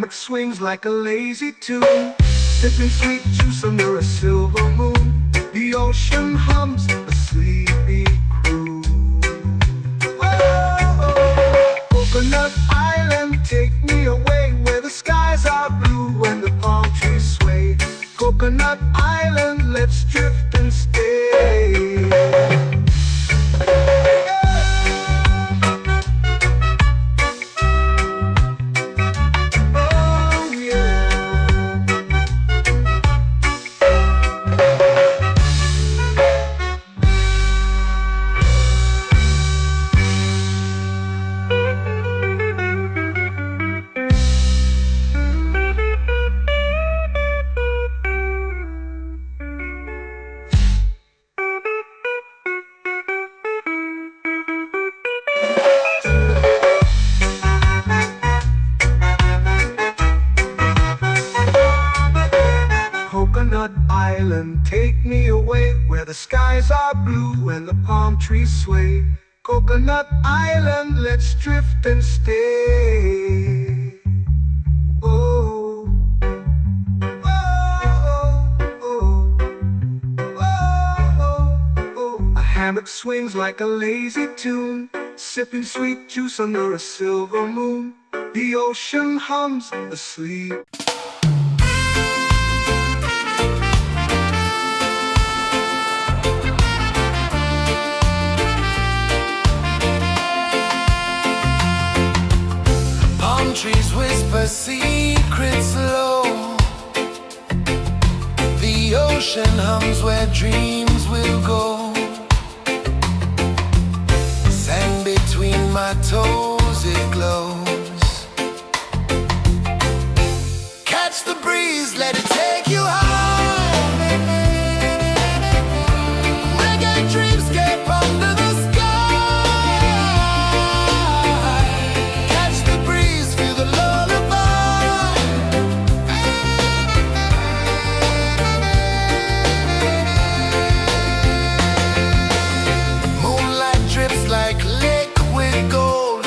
hammock swings like a lazy tune, sipping sweet juice under a silver moon. The ocean hums a sleepy crew. Oh, Coconut Island, take me away where the skies are blue and the palm trees sway. Coconut Island, let's drift and stay. Coconut Island, take me away where the skies are blue and the palm trees sway. Coconut Island, let's drift and stay. Oh, oh, oh, oh, oh. A hammock swings like a lazy tune, sipping sweet juice under a silver moon. The ocean hums asleep. Trees whisper secrets low. The ocean hums where dreams will go. Sand between my toes, it glows. Catch the breeze, let it take you high. Reggae dreamscape under the sky. Like liquid gold,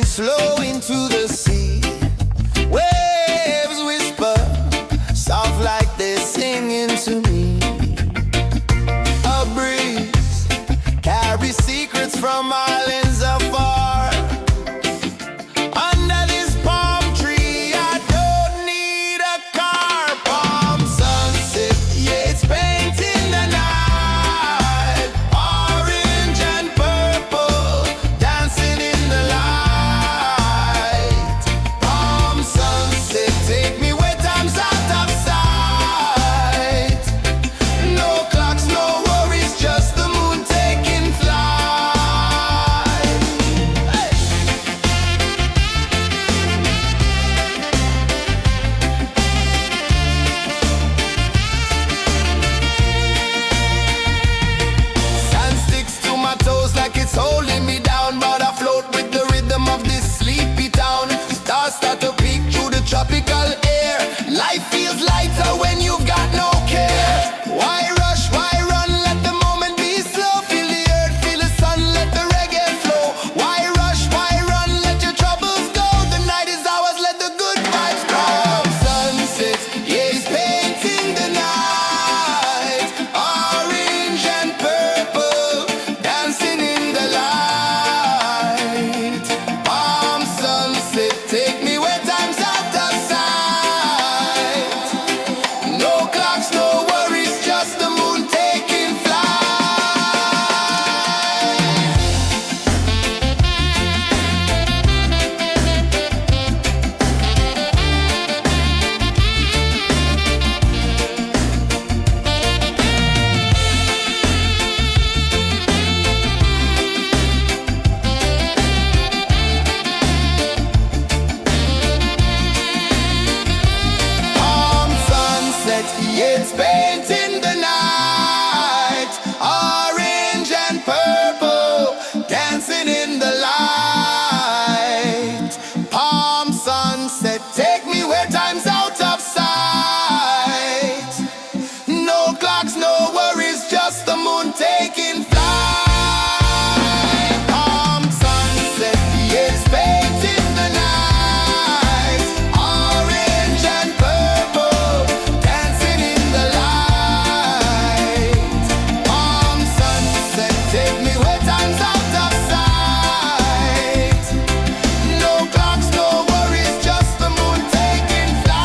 slow into the sea. Waves whisper, soft like they're singing to me. A breeze carries secrets from islands afar. Under this palm tree, I don't need a car. Palm sunset, yeah, it's painting the night. Orange and purple, dancing in the light. Palm sunset, take me where time's out of sight. No clocks, no worries, just the moon taking flight. Hey! Sand sticks to my toes like it's holding me down, but I float with the rhythm of this sleepy town. Stars start to peek through the tropical air. Life feels lighter when you've got no care. Why rush, why run, let the moment be slow. Feel the earth, feel the sun, let the reggae flow. Why rush, why run, let your troubles go. The night is ours, let the good vibes grow. Sunset, yeah, it's painting the night. Orange and purple, dancing in the light. Palm sunset, take me where time's out of sight. No clocks, no worries, just the moon taking flight. Palm sunset, yeah, it's painting the night. Orange and purple, dancing in the light. Palm sunset, take me where time's out of sight. No clocks, no worries, just the moon taking flight. Palm sunset, yeah, it's painting the night. Orange and purple, dancing in the light. Palm sunset, take me where time's out of sight. No clocks, no worries, just the moon taking flight.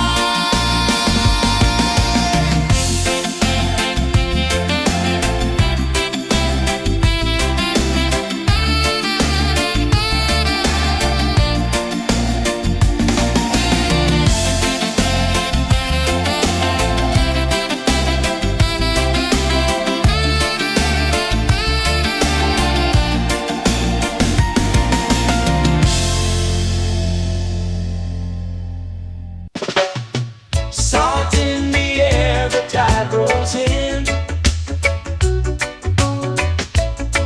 Salt in the air, the tide rolls in.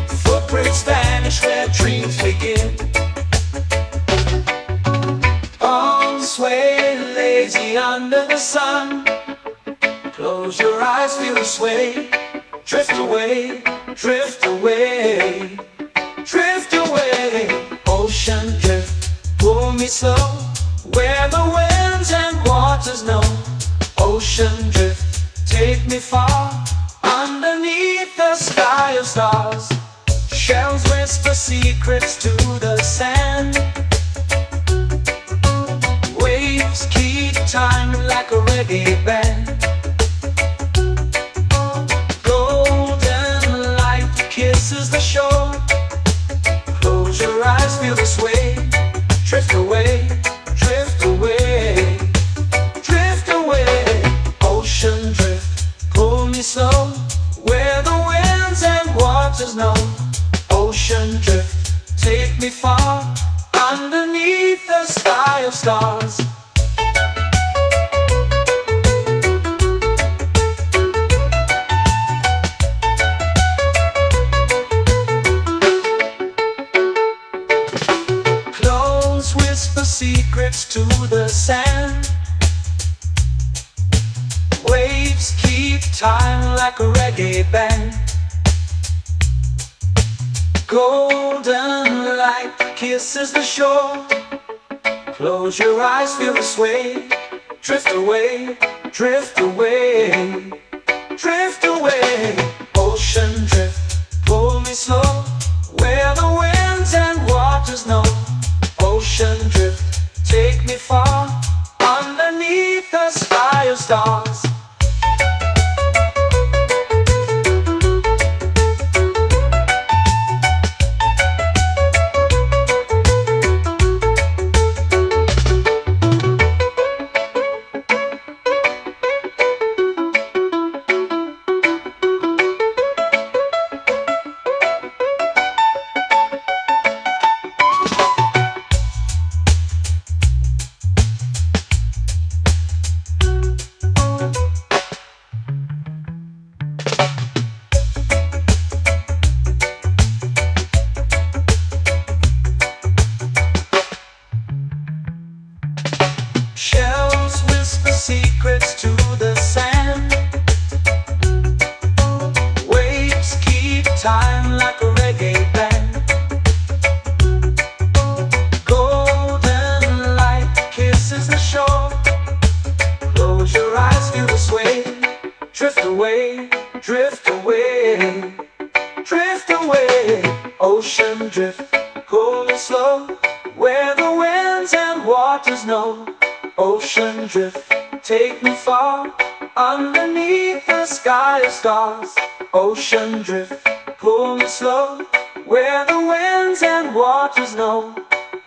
Footprints vanish where dreams begin. Arms sway lazy under the sun. Close your eyes, feel the sway. Drift away, drift away, drift away. Ocean drift, pull me slow, where the winds and waters know. Ocean drift, take me far, underneath the sky of stars. Shells whisper secrets to the sand. Waves keep time like a reggae band. Golden light kisses the shore. Close your eyes, feel the sway. Drift away, drift away, drift away. Ocean drift, pull me slow, where the winds and waters know. Ocean drift, take me far, underneath the sky of stars. Clones whisper secrets to the sand. Waves keep time like a reggae band. Golden light kisses the shore. Close your eyes, feel the sway. Drift away, drift away, drift away. Ocean drift, pull me slow, where the winds and waters know. Ocean drift, take me far, underneath the sky of stars. Shells whisper secrets to the sand. Waves keep time like a reggae band. Golden light kisses the shore. Close your eyes, feel the sway. Drift away, drift away, drift away. Ocean drift, cool and slow, where the winds and waters know. Ocean drift, take me far, underneath the sky of stars. Ocean drift, pull me slow, where the winds and waters know.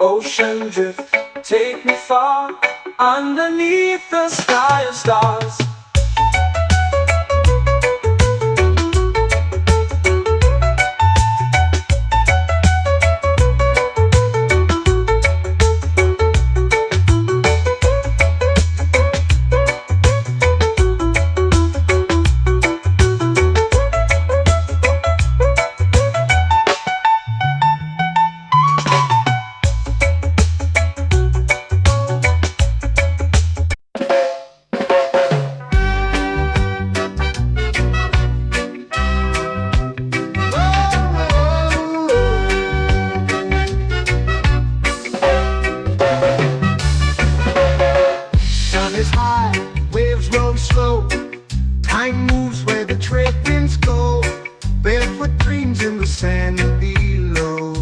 Ocean drift, take me far, underneath the sky of stars. Time moves where the trade winds go. Barefoot dreams in the sand below.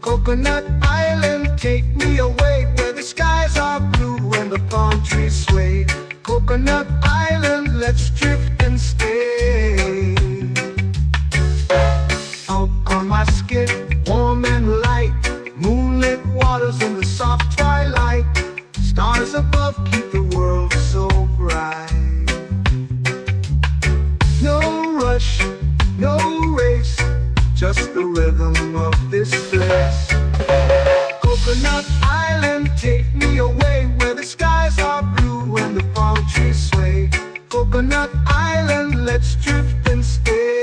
Coconut Island, take me away, where the skies are blue and the palm trees sway. Coconut Island, let's drift and stay. Out on my skin, warm and light, moonlit waters in the soft twilight. Stars above keep the world so bright. No rush, no race, just the rhythm of this place. Coconut Island, take me away, where the skies are blue and the palm trees sway. Coconut Island, let's drift and stay.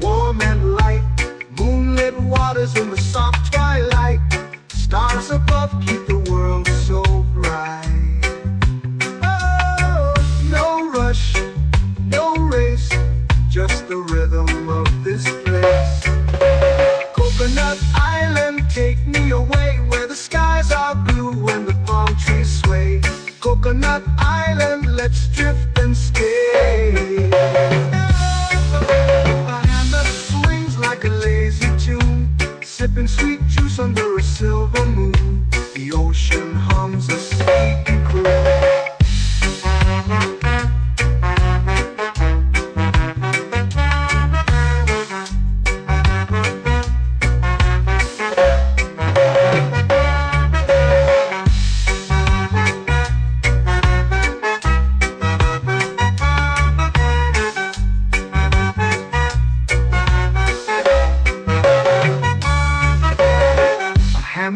Warm and light, moonlit waters in the soft twilight. Stars above keep the world so bright. Oh, no rush, no race, just the rhythm of this place. Coconut Island, take me away, where the skies are blue and the palm trees sway. Coconut Island, let's drift and stay. Like a lazy tune, sipping sweet juice under a silver moon. The ocean hums a sleepy croon.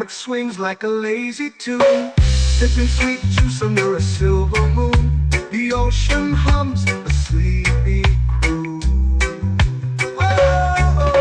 Swings like a lazy tune, sipping sweet juice under a silver moon. The ocean hums a sleepy croon. Whoa.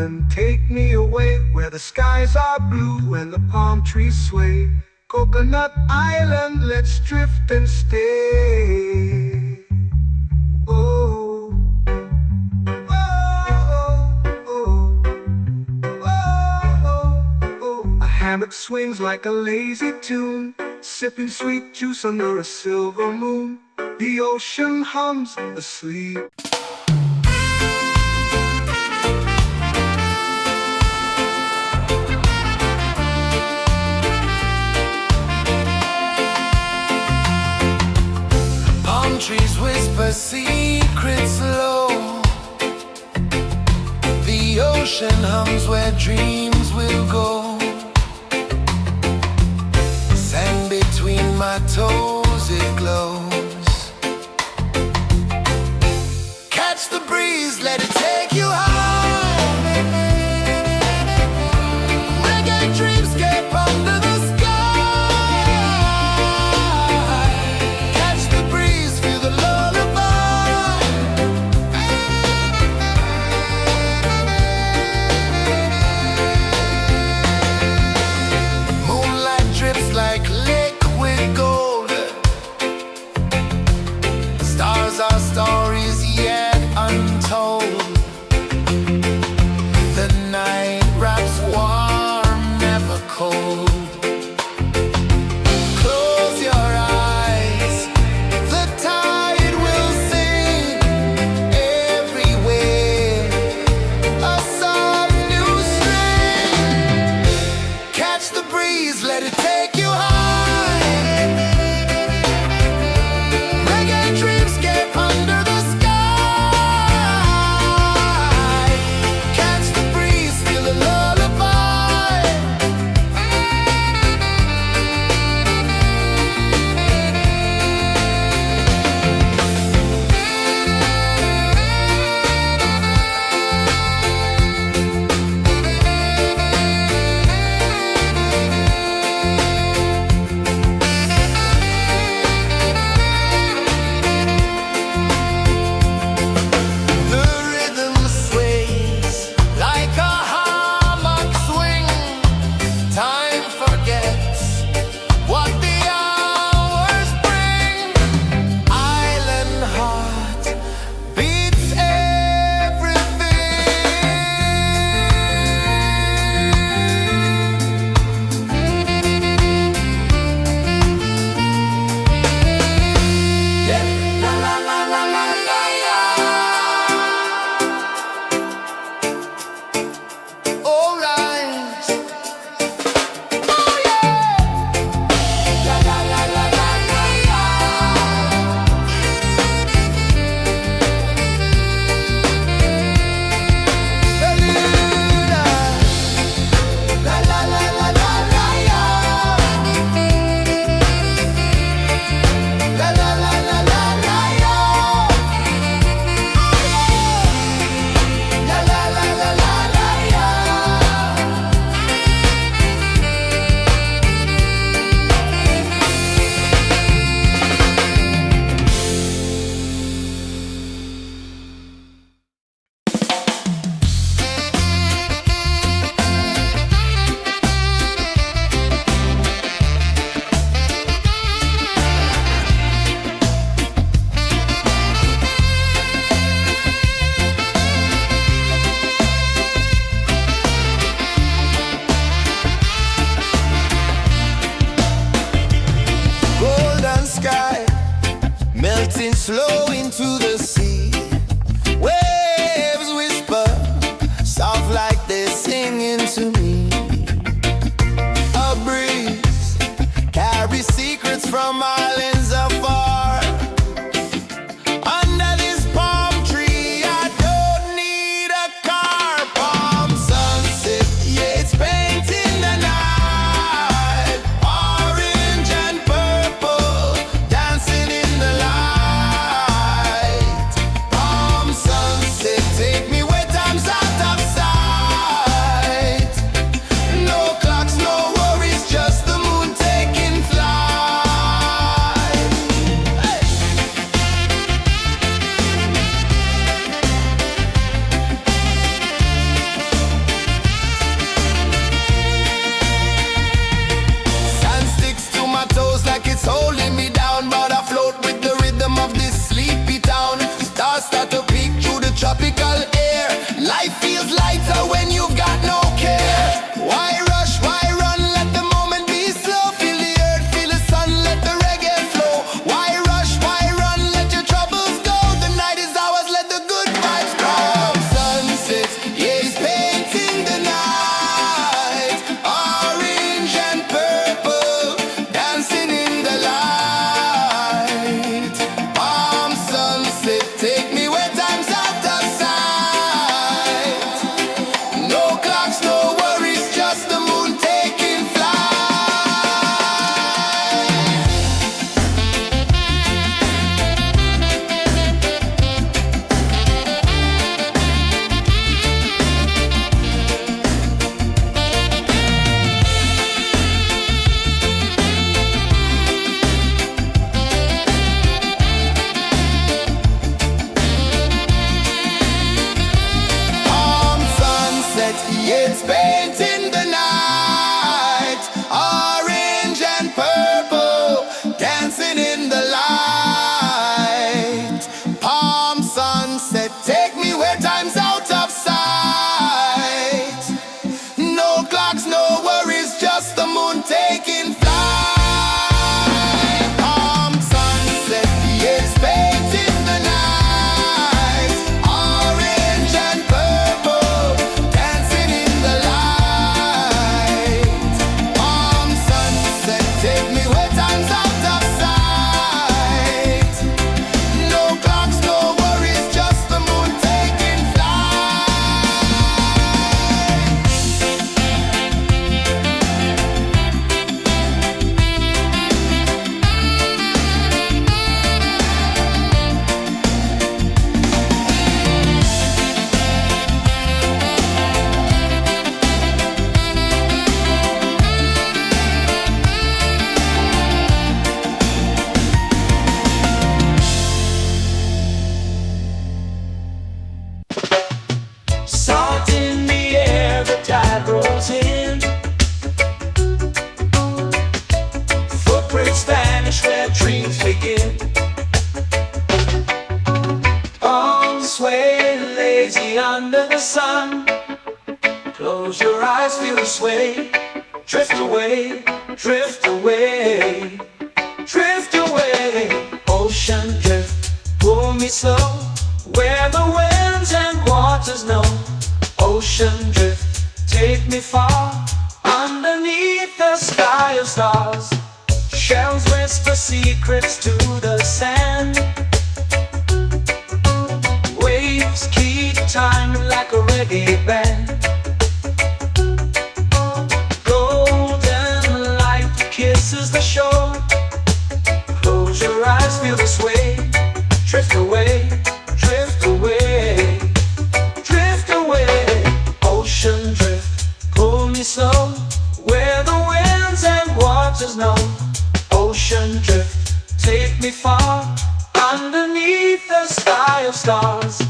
island, take me away where the skies are blue and the palm trees sway. Coconut Island, let's drift and stay. Oh, oh, oh, oh, oh. A hammock swings like a lazy tune, sipping sweet juice under a silver moon. The ocean hums asleep. Palm trees whisper secrets low. The ocean hums where dreams will go. Sand between my toes, it glows. Catch the breeze, let it take you high. Reggae dreamscape under the sky. Catch the breeze, feel the lullaby. Moonlight drips like liquid gold. Stars are stories yet untold. The night wraps warm, never cold. Close your eyes, the tide will sing everywhere. A soft new string. Catch the breeze, let it take you high. Reggae dreamscape under the sky. Catch the breeze, feel the lullaby. The rhythm sways like a hammock swing. Time forgets what the hours bring. Island heart beats everything. Yeah. La la la la la la la. All right. Oh yeah. La la la la la la la. La la la la la la la. La la la la la la la. La la la la la la la. Golden sky melting slow into the sea. Waves whisper soft like they're singing to me. A breeze carries secrets from islands afar. Under this palm tree, I don't need a car. Palm sunset, yeah, it's painting the night. Orange and purple, dancing in the light. Palm sunset, take me where time's out of sight. No clocks, no worries, just the moon taking flight. dreams begin. Arms sway lazy under the sun. Close your eyes, feel the sway. Drift away, drift away, drift away. Ocean drift, pull me slow, where the winds and waters know. Ocean drift, take me far, underneath the sky of stars. Shells whisper secrets to the sand. Waves keep time like a reggae band. Golden light kisses the shore. Close your eyes, feel the sway. Drift away, drift away, drift away. Ocean drift, pull me slow, where the winds and waters know. Ocean drift, take me far, underneath the sky of stars.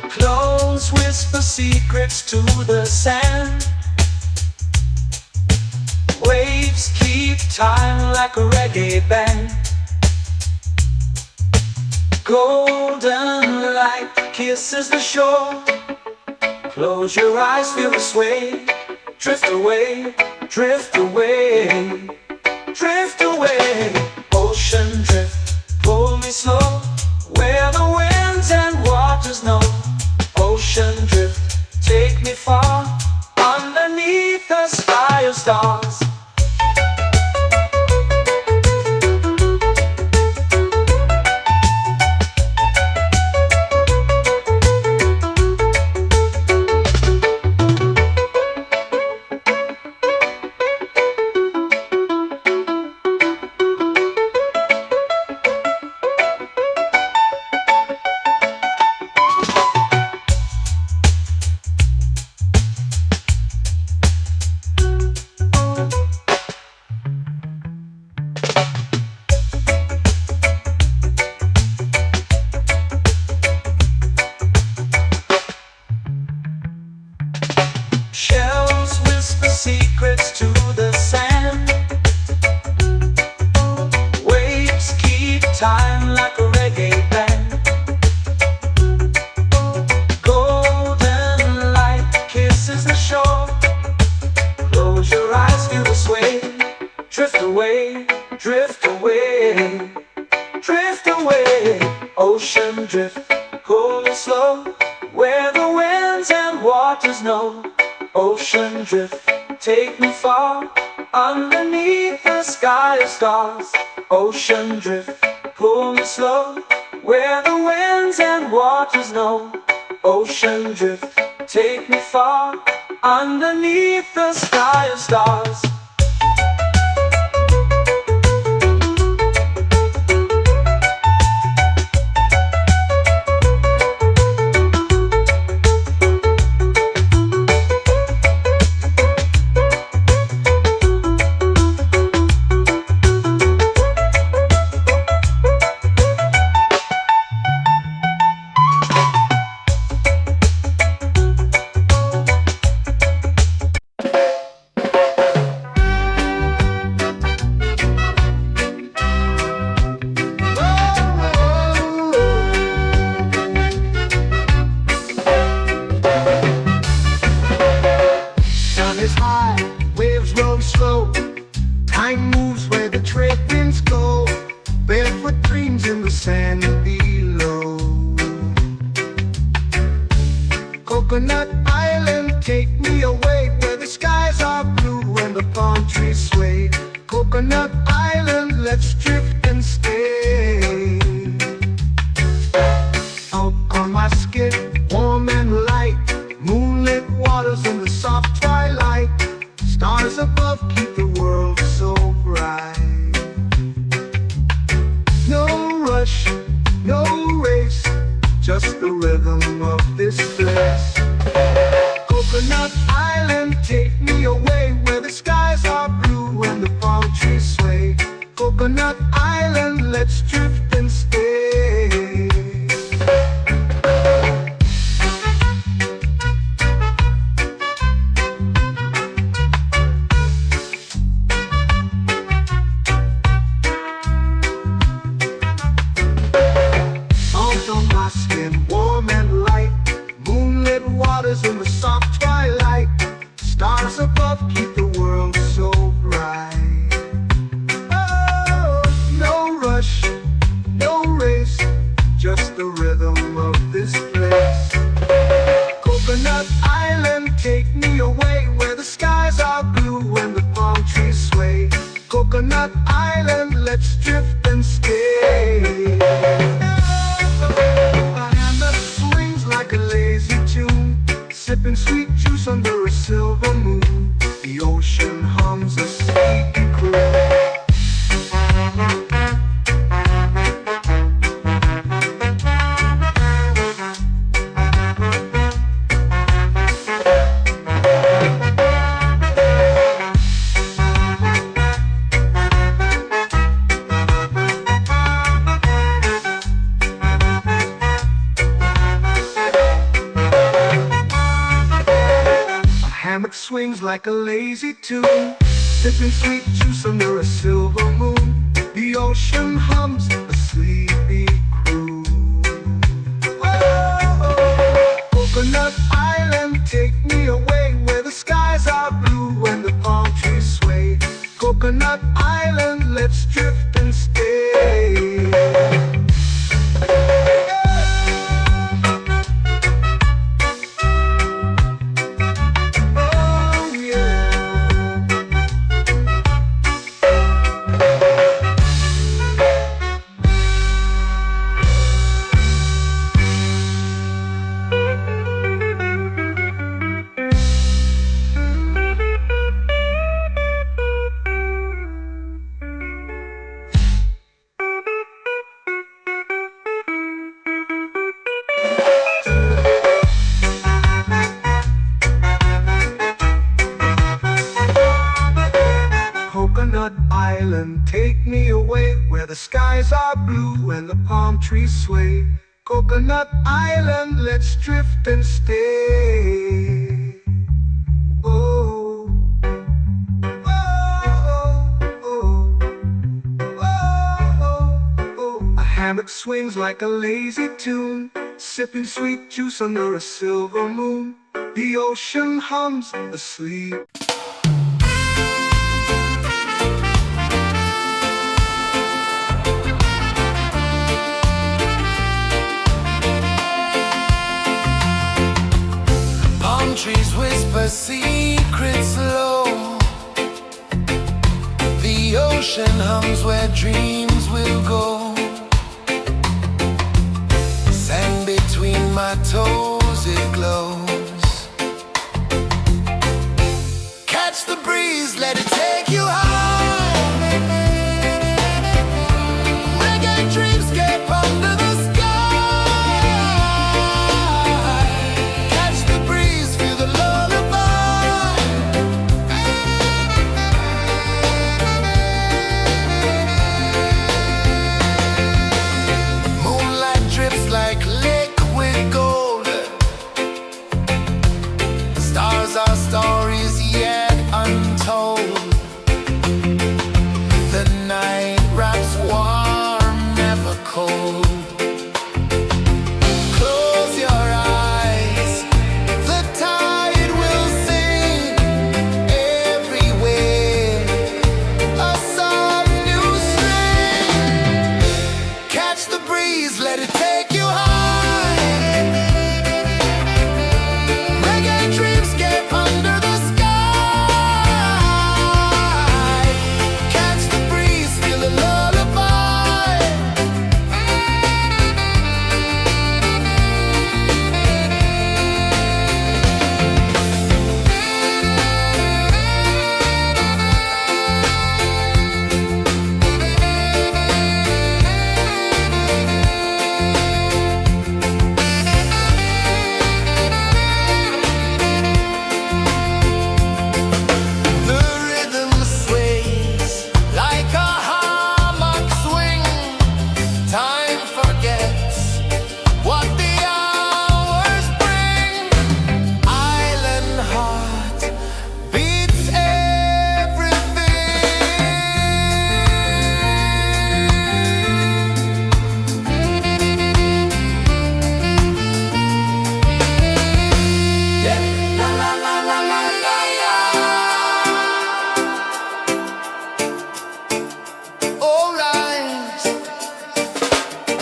Close whisper secrets to the sand. Waves keep time like a reggae band. Golden light kisses the shore. Close your eyes, feel the sway. Drift away, drift away, drift away. Ocean drift, pull me slow, where the winds and waters know. Ocean drift, take me far, underneath the sky of stars. Shells whisper secrets to the sand. Waves keep time like a reggae band. Golden light kisses the shore. Close your eyes, feel the sway. Drift away, drift away, drift away. Ocean drift, pull me slow, where the winds and waters know. Ocean drift, take me far, underneath the sky of stars. Ocean drift, pull me slow, where the winds and waters know. Ocean drift, take me far, underneath the sky of stars. Time moves where the trade winds go. Barefoot dreams in the sand below. Coconut Island, take me away, where the skies are blue and the palm trees sway. Coconut Island, let's drift and stay. Out on my skin, warm and light, moonlit waters in the soft twilight. Stars above keep the world so bright. No rush, no race, just the rhythm of this place. Coconut Island, take me away, where the skies are blue and the palm trees sway. Coconut Island, let's drift and stay. hammock swings like a lazy tune, sipping sweet juice under a silver moon. The ocean hums a sleepy croon. Oh, Coconut Island, take me away where the skies are blue and the palm trees sway. Coconut Island, let's drift and stay. Oh yeah. Coconut Island, take me away where the skies are blue and the palm trees sway. Coconut Island, let's drift and stay. Oh, oh, oh, oh, oh. A hammock swings like a lazy tune, sipping sweet juice under a silver moon. The ocean hums asleep. Trees whisper secrets low. The ocean hums where dreams will go. Sand between my toes, it glows. Catch the breeze, let it take you high. Reggae dreamscape under the sky. Our stories yet untold. The night wraps warm, never cold. Close your eyes, the tide will sing everywhere. A soft new string. Catch the breeze, let it take you high.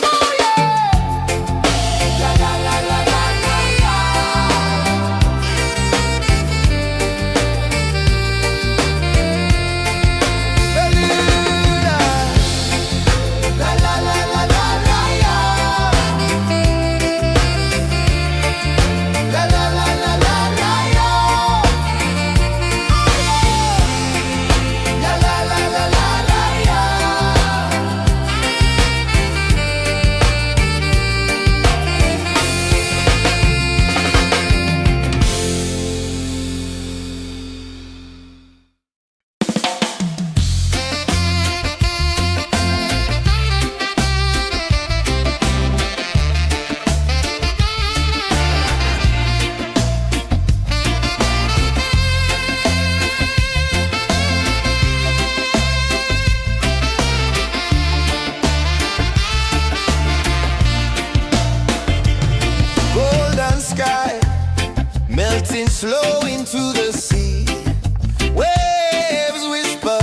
Oh yeah. flow into the sea. Waves whisper,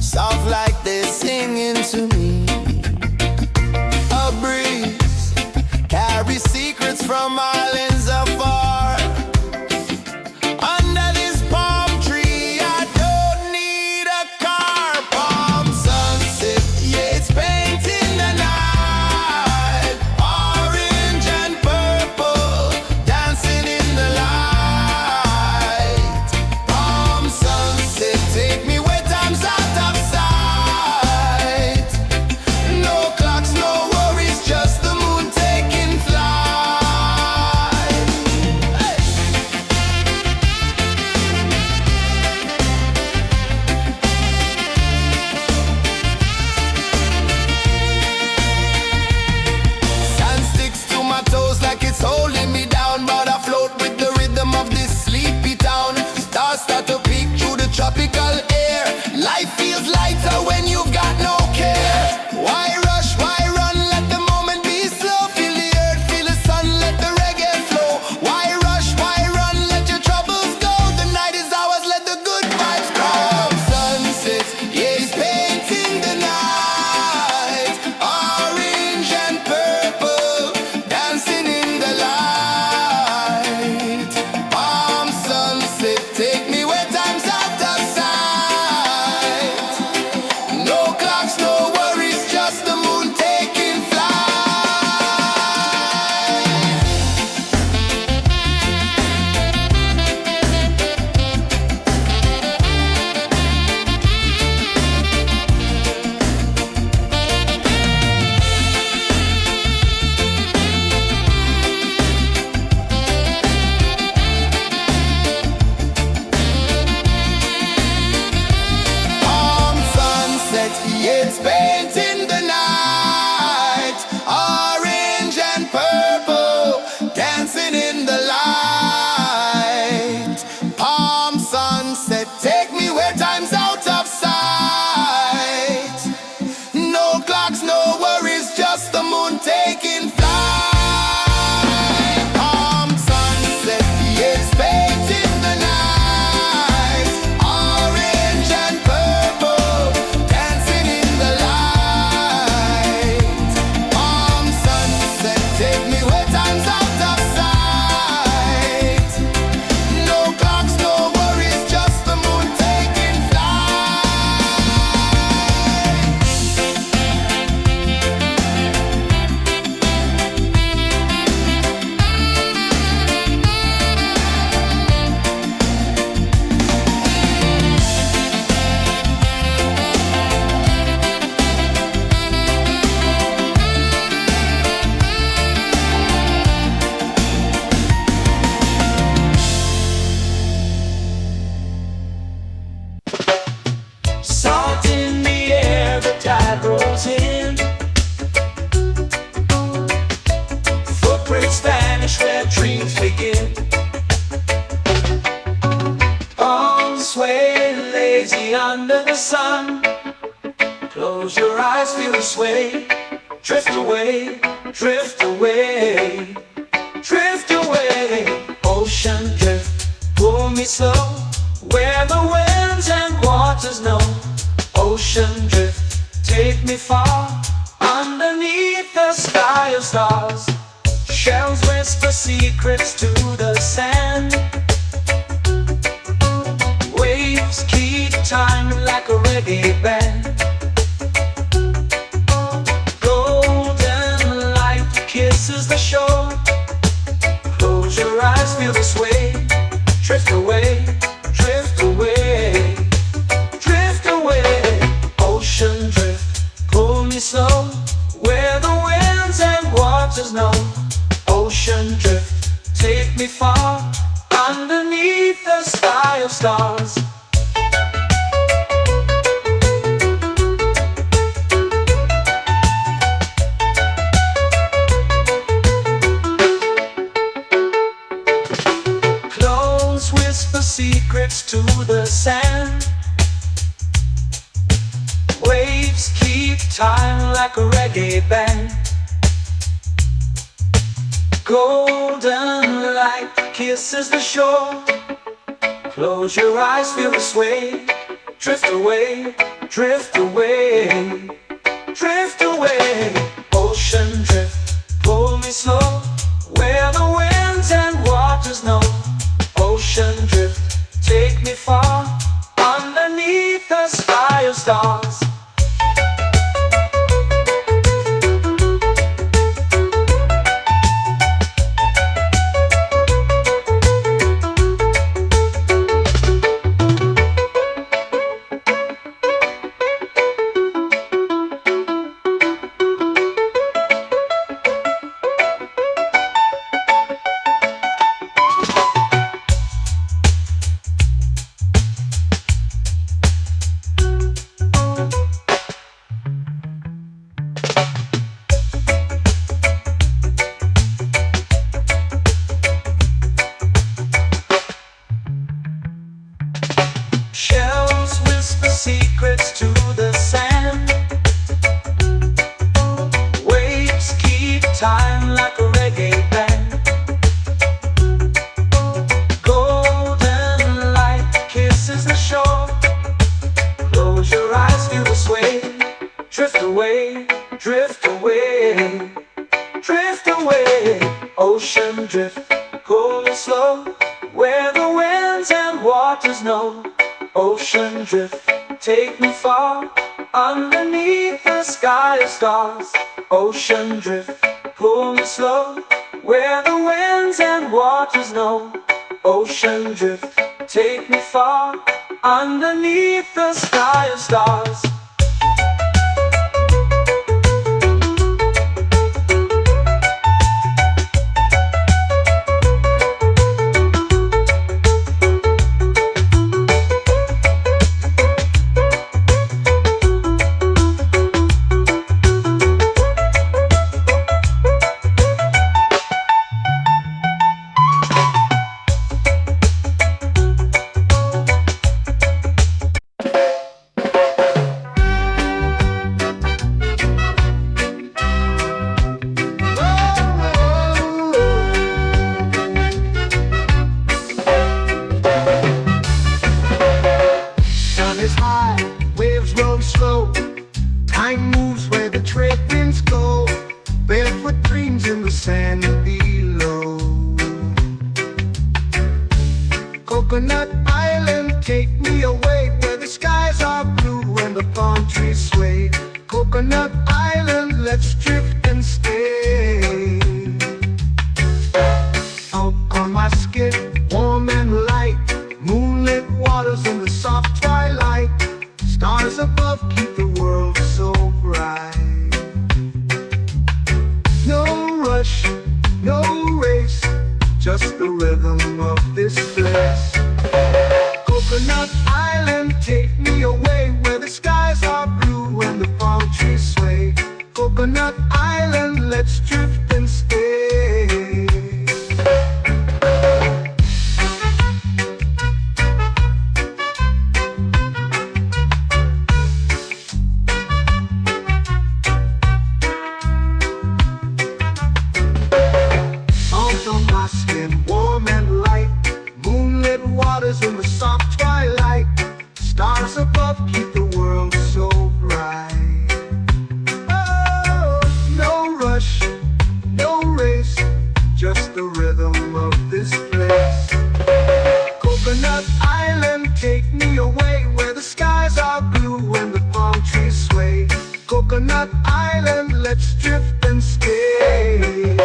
soft like they're singing to me. A breeze carries secrets from islands afar. Under this palm tree, I don't need a car. Palm sunset, yeah, it's painting the night. Orange and purple, dancing in the light. Palm sunset, take me where time's out of sight. No clocks, no worries, just the moon taking flight. Hey! Sand sticks to my toes like it's holding me down, but I float with the rhythm of this sleepy town. Stars start to peek through the tropical air. Life feels lighter when you've got no care. Why rush, why run, let the moment be slow. Feel the earth, feel the sun, let the reggae flow. Why rush, why run, let your troubles go. The night is ours, let the good vibes grow. Sunset, yeah, it's painting the night. Orange and purple, dancing in the light. Palm sunset, take me where time's out of sight. No clocks, no worries, just the moon taking flight. Palm sunset, yeah, it's painting the night. Orange and purple, dancing in the light. Palm sunset, take me where time's out of sight. No clocks, no worries, just the moon taking flight. Palm sunset, yeah, it's painting the night. Orange and purple, dancing in the light. Palm sunset, take me where time's out of sight. No clocks, no worries, just the moon taking flight. Salt in the air, the tide rolls in. Footprints vanish where dreams begin. Palms sway lazy under the sun. Close your eyes, feel the sway. Drift away, drift away, drift away. Ocean drift, pull me slow, where the winds and waters know. Ocean drift, take me far, underneath the sky of stars. Shells whisper secrets to the sand. Waves keep time like a reggae band. Golden light kisses the shore. Close your eyes, feel the sway. Drift away, drift away, drift away. Ocean drift, pull me slow, where the winds and waters know. Ocean drift, take me far, underneath the sky of stars. Close whisper secrets to the sand. Waves keep time like a reggae band. Golden light kisses the shore. Close your eyes, feel the sway. Drift away, drift away, drift away. Ocean drift, pull me slow, where the winds and waters know. Ocean drift, take me far, underneath the sky of stars. Shells whisper secrets to the sand. Waves keep time like a reggae band. Golden light kisses the shore. Close your eyes, feel the sway. Drift away, drift away, drift away. Ocean drift, pull me slow, where the winds and waters know. Ocean drift, take me far, underneath the sky of stars. Ocean drift, pull me slow, where the winds and waters know. Ocean drift, take me far, underneath the sky of stars. Time moves where the trade winds go. Barefoot dreams in the sand below. Coconut Island, take me away, where the skies are blue and the palm trees sway. Coconut Island, let's drift and stay. Out on my skin, warm and light, moonlit waters in the soft twilight. Stars above keep the world so bright. No rush, no race, just the rhythm of this place. Coconut Island, take me away, where the skies are blue and the palm trees sway. Coconut Island, let's drift and stay. Warm and light, moonlit waters in the soft twilight. Stars above keep the world so bright. Oh, no rush, no race, just the rhythm of this place. Coconut Island, take me away, where the skies are blue and the palm trees sway. Coconut Island, let's drift and stay.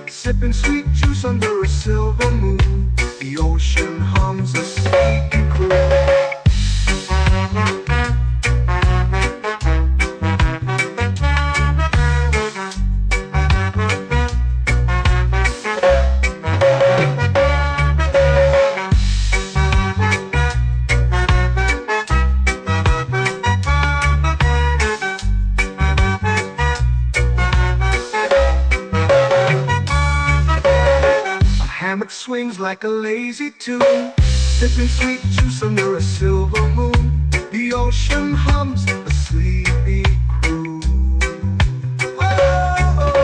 Sipping sweet juice under a silver moon. The ocean hums a sleepy croon. Hammock swings like a lazy tune, sipping sweet juice under a silver moon. The ocean hums a sleepy croon. Oh,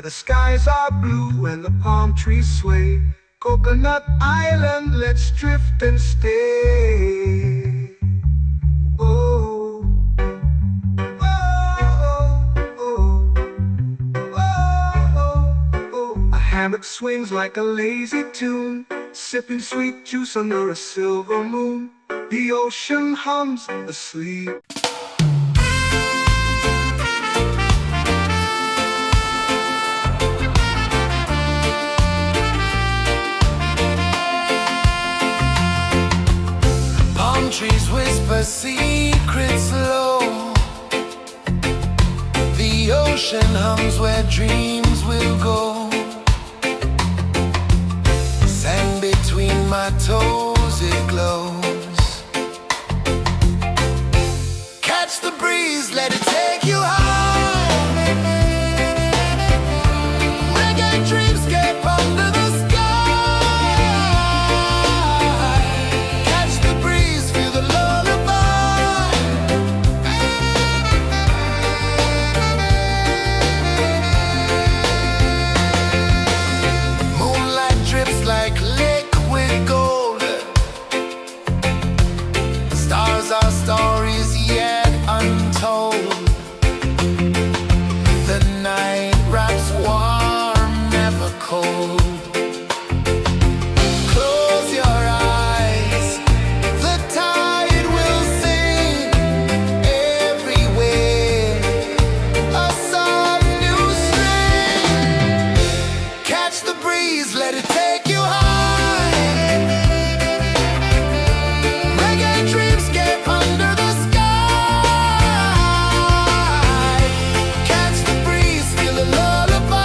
the skies are blue and the palm trees sway. Coconut Island, let's drift and stay. Oh, oh, oh, oh, oh. A hammock swings like a lazy tune, sipping sweet juice under a silver moon. The ocean hums asleep. Palm trees whisper secrets low. The ocean hums where dreams will go. Sand between my toes, it glows. Catch the breeze, let it take you high. Reggae dreamscape under the sky. Catch the breeze, feel the lullaby. Moonlight drips like liquid gold. Stars are stories yet untold. The night wraps warm, never cold. Close your eyes, the tide will sing everywhere. A soft new string. Catch the breeze, let it take you high. Reggae dreamscape under the sky. Catch the breeze, feel the lullaby.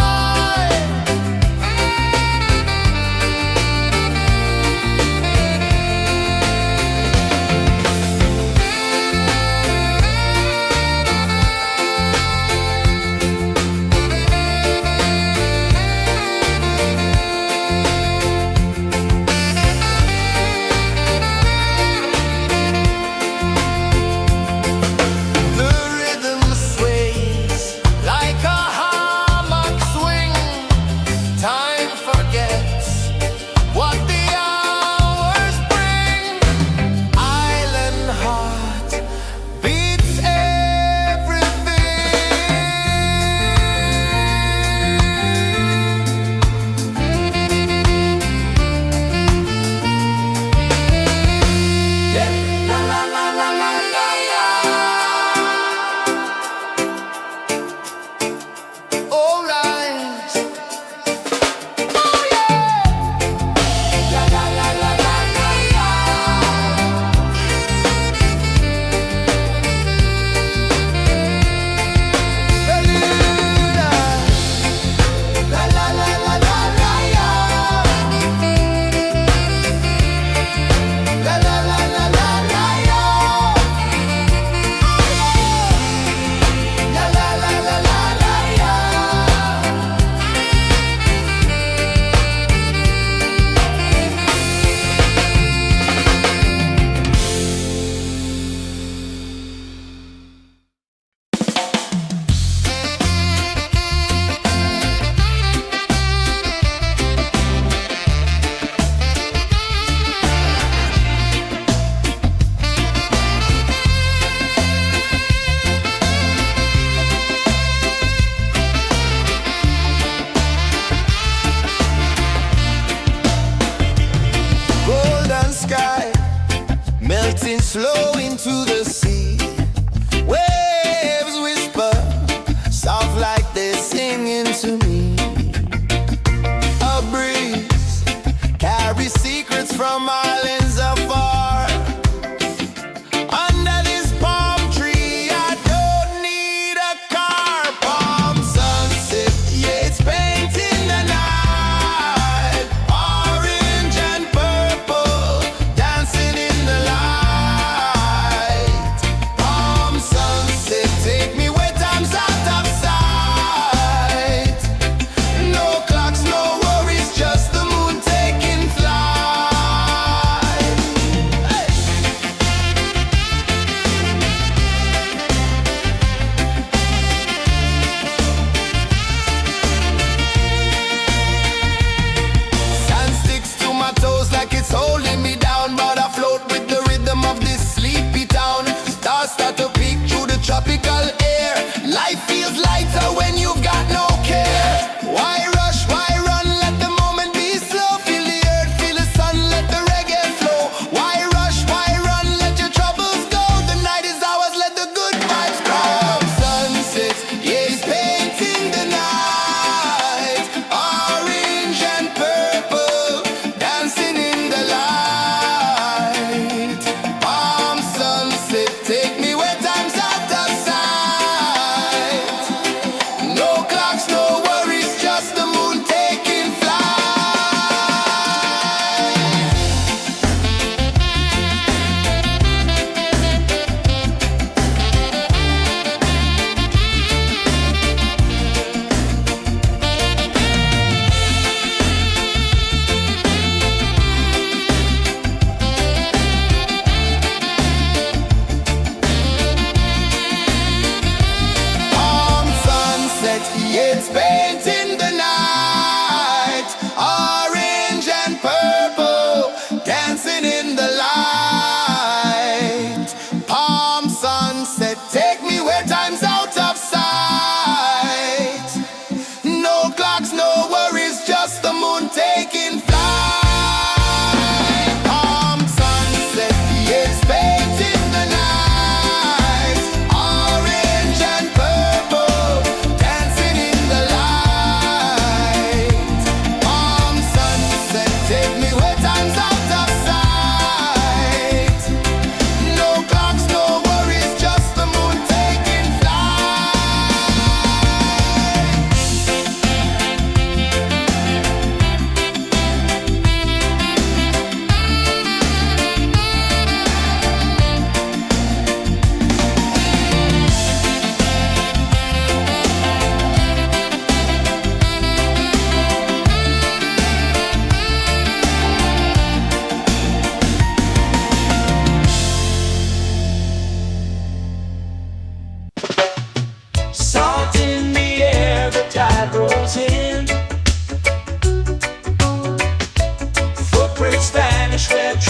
The rhythm sways like a hammock swing. Time forgets what the hours bring. Island heart beats everything. Yeah. La la la la la la la. All right. Oh yeah. La la la la la la la. Beluga. La la la la la la la. La la la la la la la. La la la la la la la. Golden sky melting slow into the sea. Waves whisper soft like they're singing to me. A breeze carries secrets from islands afar. Under this palm tree, I don't need a car. Palm sunset, yeah, it's painting the night. Orange and purple, dancing in the light. Palm sunset, take me where time's out of sight. No clocks, no worries, just the moon taking flight.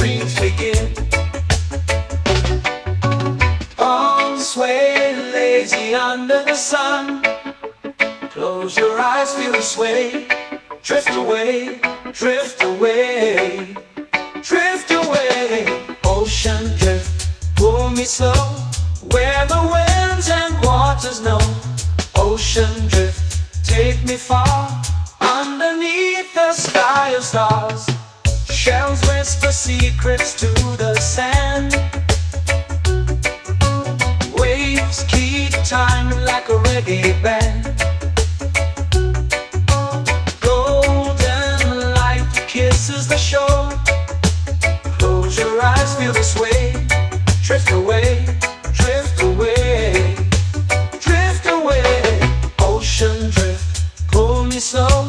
dreams begin. Palms sway lazy under the sun. Close your eyes, feel the sway. Drift away, drift away, drift away. Ocean drift, pull me slow, where the winds and waters know. Ocean drift, take me far, underneath the sky of stars. Shells whisper secrets to the sand. Waves keep time like a reggae band. Golden light kisses the shore. Close your eyes, feel the sway. Drift away, drift away, drift away. Ocean drift, pull me slow,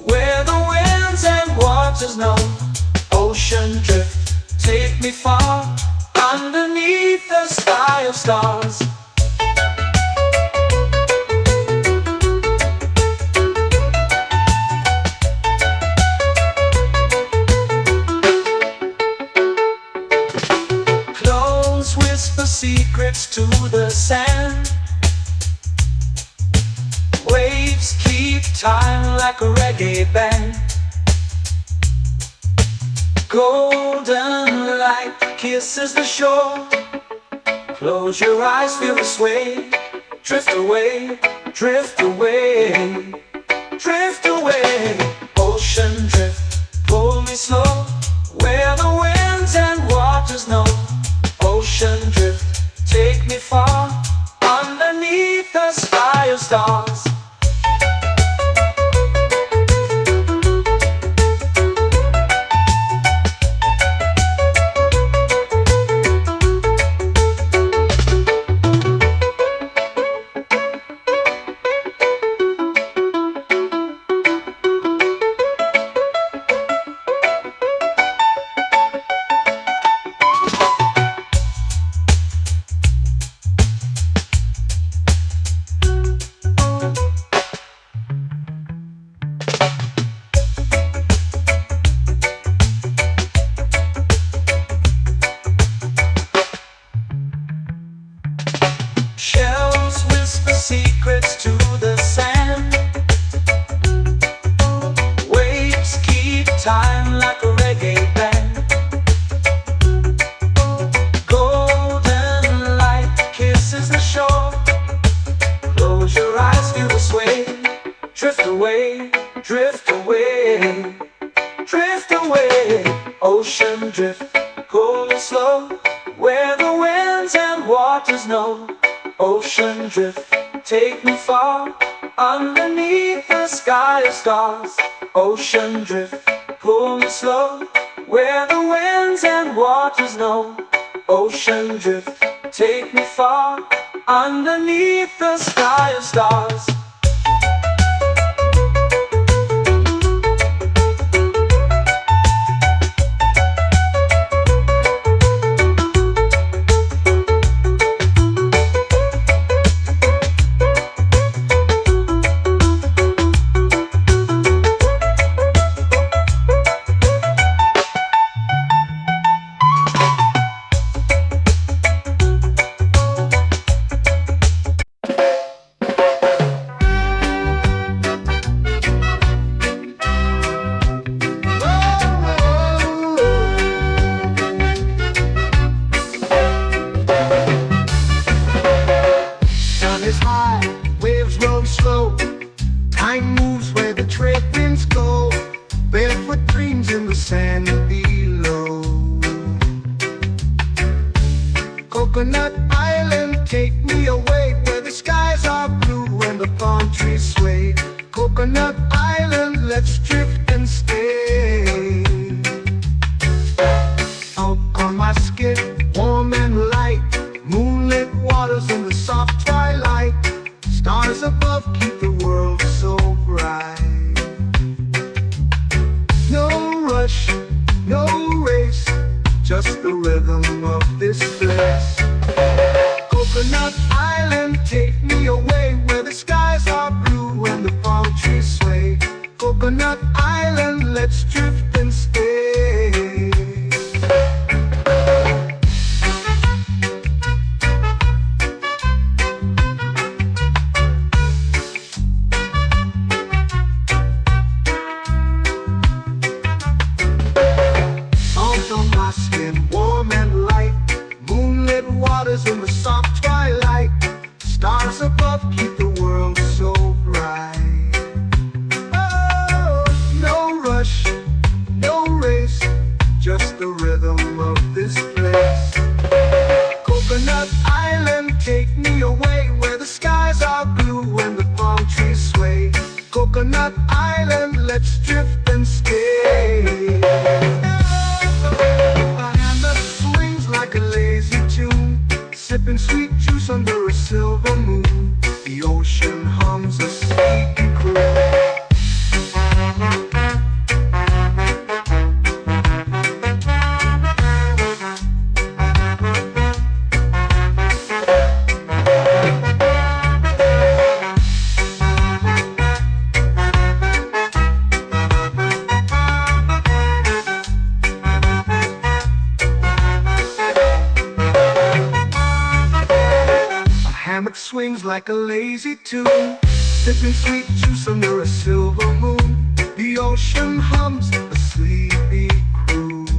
where the winds and waters know. Ocean drift, take me far, underneath the sky of stars. Close whisper secrets to the sand. Waves keep time like a reggae band. Golden light kisses the shore. Close your eyes, feel the sway. Drift away, drift away, drift away. Ocean drift, pull me slow, where the winds and waters know. Ocean drift, take me far, underneath the sky of stars. Shells whisper secrets to the sand. Waves keep time like a reggae band. Golden light kisses the shore. Close your eyes, feel the sway. Drift away, drift away, drift away. Ocean drift, pull me slow, where the winds and waters know. Ocean drift, take me far, underneath the sky of stars. Ocean drift, pull me slow, where the winds and waters know. Ocean drift, take me far, underneath the sky of stars. Time moves where the trade winds go. Barefoot dreams in the sand below. Coconut Island, take me away, where the skies are blue and the palm trees sway. Coconut Island, let's drift and stay. Out on my skin, warm and light, moonlit waters in the soft twilight. Stars above keep the world so bright. No rush, no race, just the rhythm of this place. Coconut Island, take me away, where the skies are blue and the palm trees sway. Coconut Island. swings like a lazy tune, sipping sweet juice under a silver moon. The ocean hums a sleepy groove.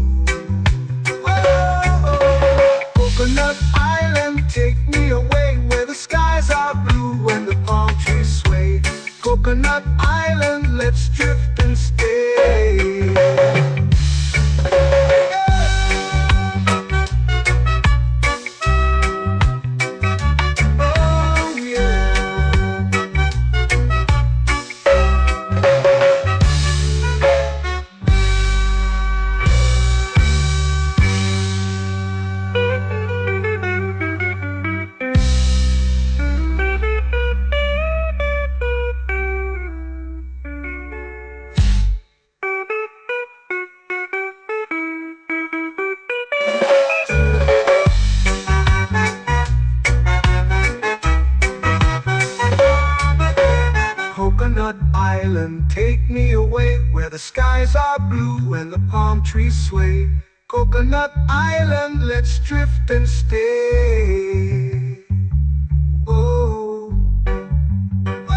Whoa, Coconut Island, take me away where the skies are blue and the palm trees sway. Coconut Island, let's drift and stay. Coconut Island, take me away where the skies are blue and the palm trees sway. Coconut Island, let's drift and stay. Oh, oh,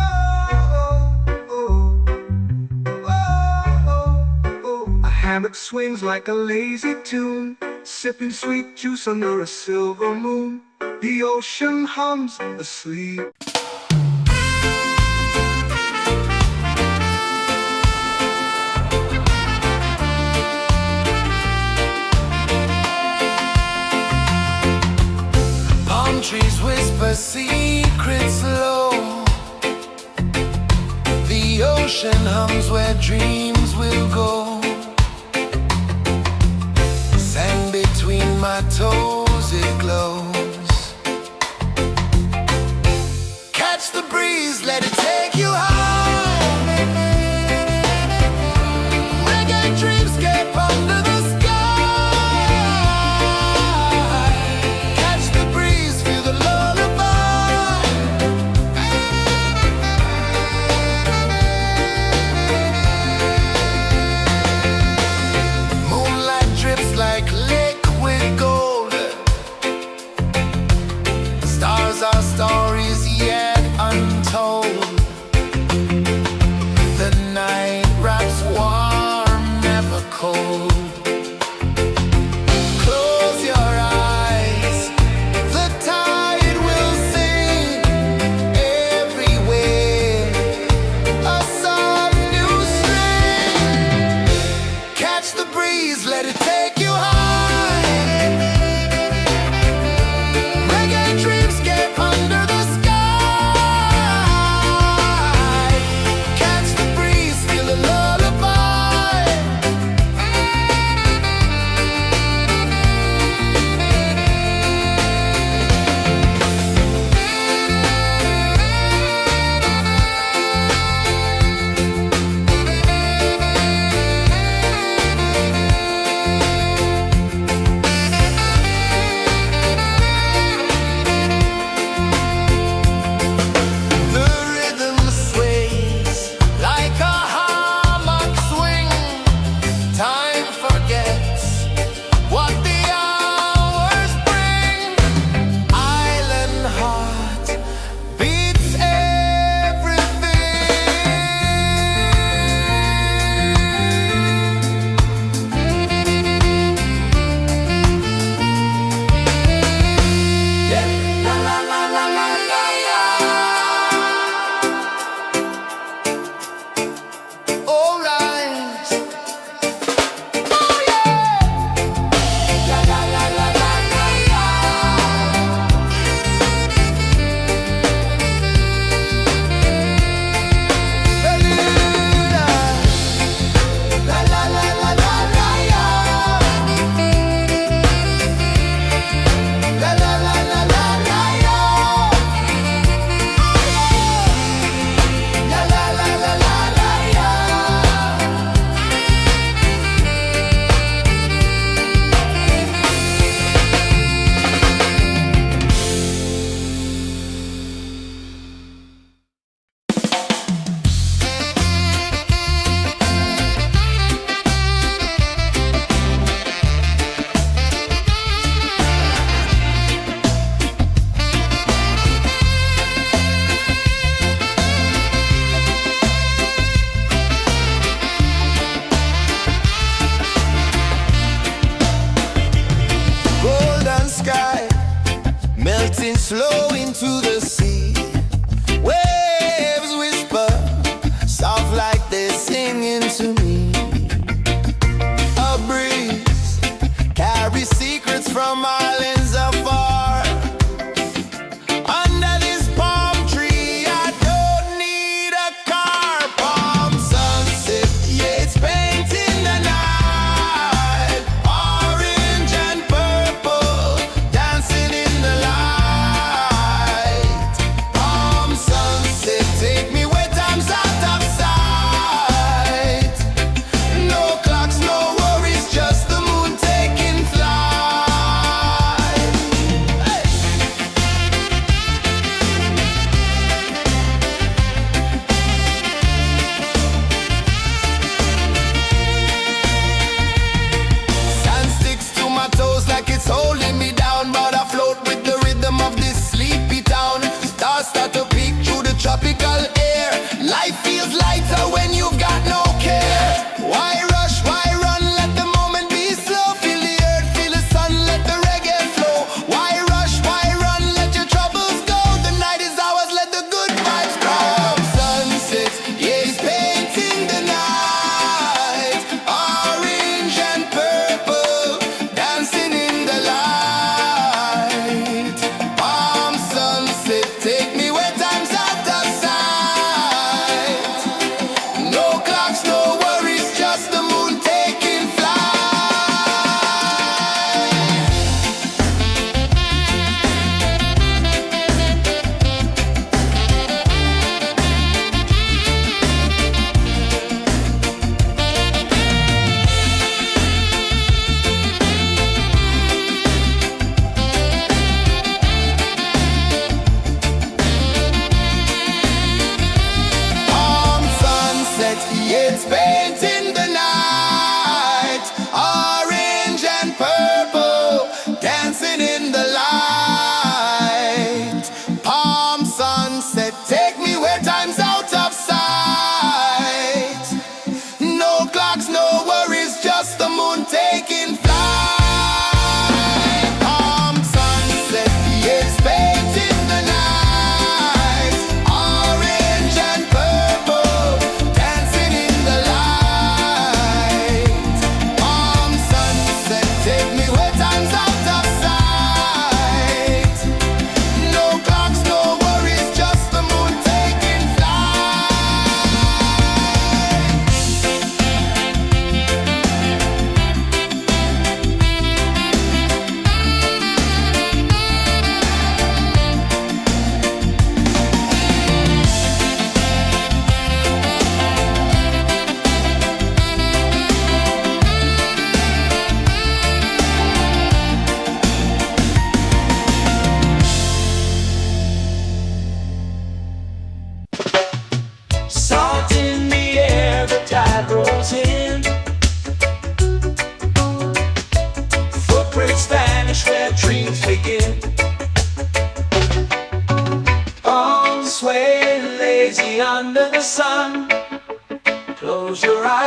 oh, oh, oh. A hammock swings like a lazy tune, sipping sweet juice under a silver moon. The ocean hums asleep. Trees whisper secrets low. The ocean hums where dreams will go. Sand between my toes, it glows. Catch the breeze, let it take you high. Reggae dreamscape under the sky. Catch the breeze, feel the lullaby.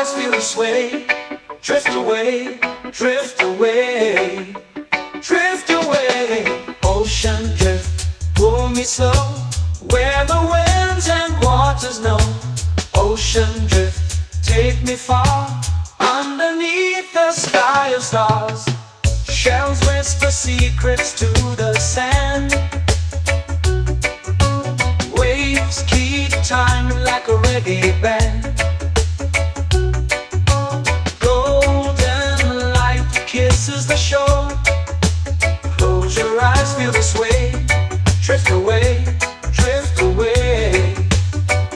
eyes feel the sway. Drift away, drift away, drift away. Ocean drift, pull me slow, where the winds and waters know. Ocean drift, take me far, underneath the sky of stars. Shells whisper secrets to the sand. Waves keep time like a reggae band. Golden light kisses the shore. Close your eyes, feel the sway. Drift away, drift away,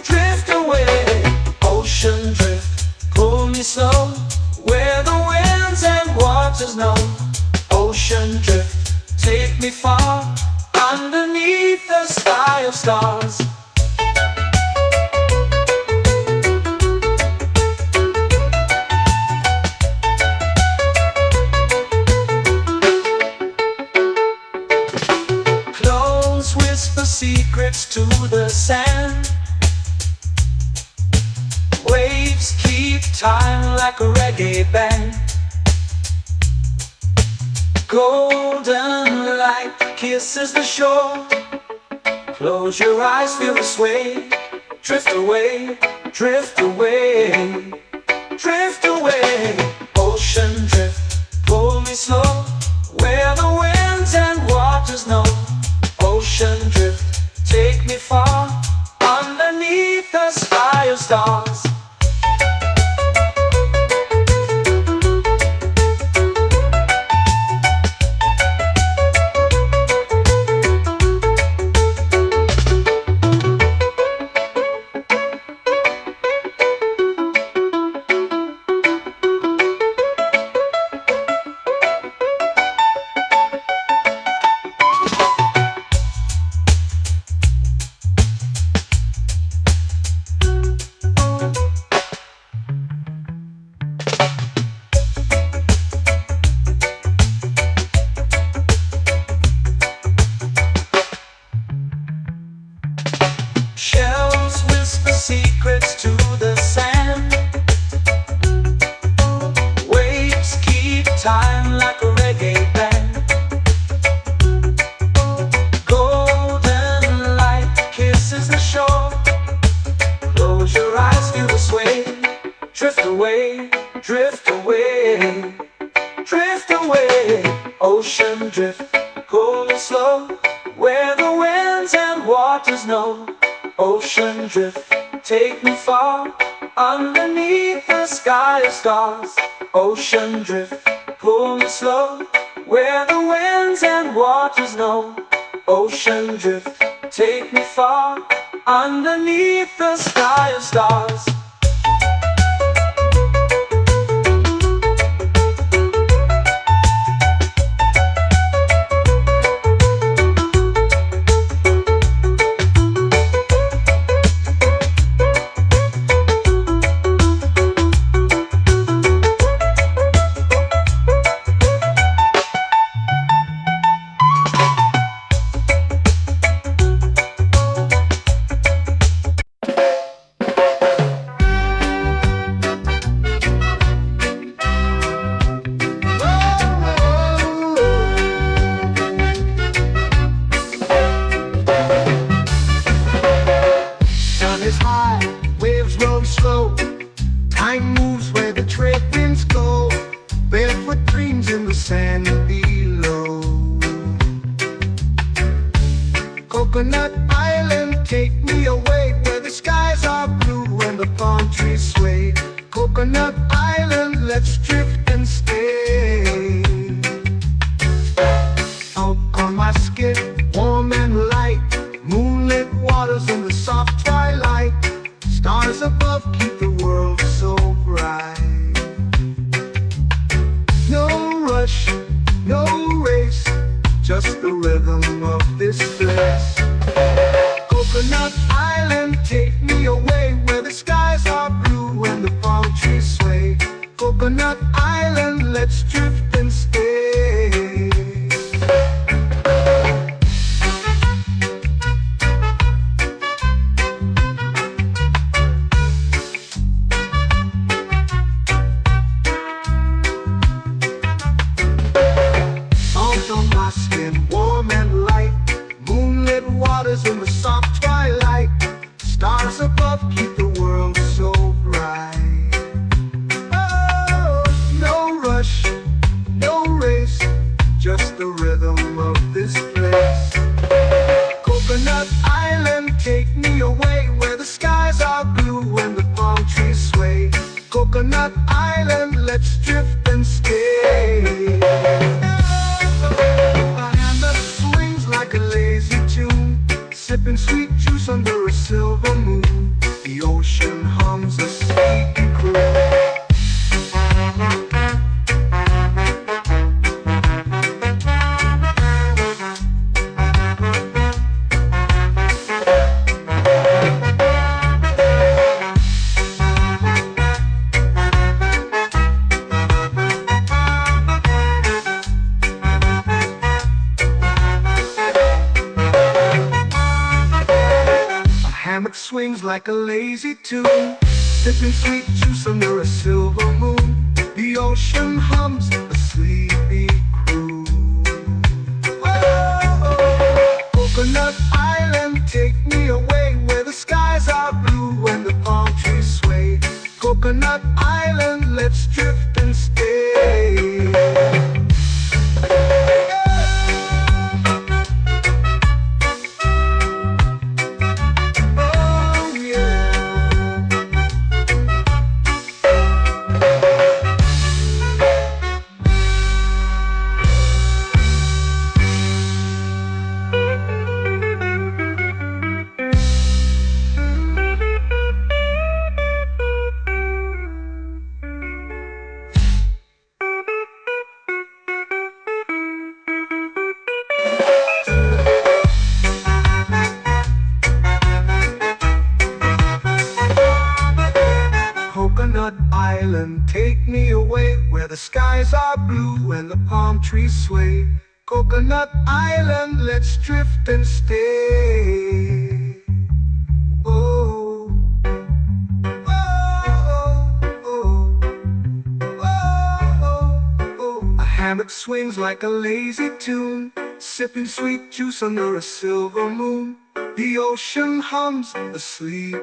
drift away. Ocean drift, pull me slow, where the winds and waters know. Ocean drift, take me far, underneath the sky of stars. Close whisper secrets to the sand. Waves keep time like a reggae band. Golden light kisses the shore. Close your eyes, feel the sway. Drift away, drift away, drift away. Ocean drift, pull me slow, where the winds and waters know. Ocean drift, take me far, underneath the sky of stars. Shells whisper secrets to the sand. Waves keep time like a reggae band. Golden light kisses the shore. Close your eyes, feel the sway. Drift away, drift away, drift away. Ocean drift, pull me slow, where the winds and waters know. Ocean drift, take me far, underneath the sky of stars. Ocean drift, pull me slow, where the winds and waters know. Ocean drift, take me far, underneath the sky of stars. Is high, waves roll slow. Time moves where the trade winds go. Barefoot dreams in the sand below. Coconut Island, take me away, where the skies are blue and the palm trees sway. Coconut Island, let's drift and stay. Out on my skin, warm and light, moonlit waters in the soft twilight. Stars above keep the world so bright. No rush, no race, just the rhythm of this place. Coconut Island, take me away, where the skies are blue and the palm trees sway. Coconut Island, let's drift and stay. island, let's drift and stay. A hand that swings like a lazy tune, sipping sweet juice under a silver moon. The ocean hums a sleepy croon. Hammock swings like a lazy tune, sipping sweet juice under a silver moon. The ocean hums a sleepy croon. Whoa, Coconut Island, take me away where the skies are blue and the palm trees sway. Coconut Island, let's drift and stay. Coconut Island, take me away where the skies are blue and the palm trees sway. Coconut Island, let's drift and stay. Oh, oh, oh, oh, oh. A hammock swings like a lazy tune, sipping sweet juice under a silver moon. The ocean hums asleep.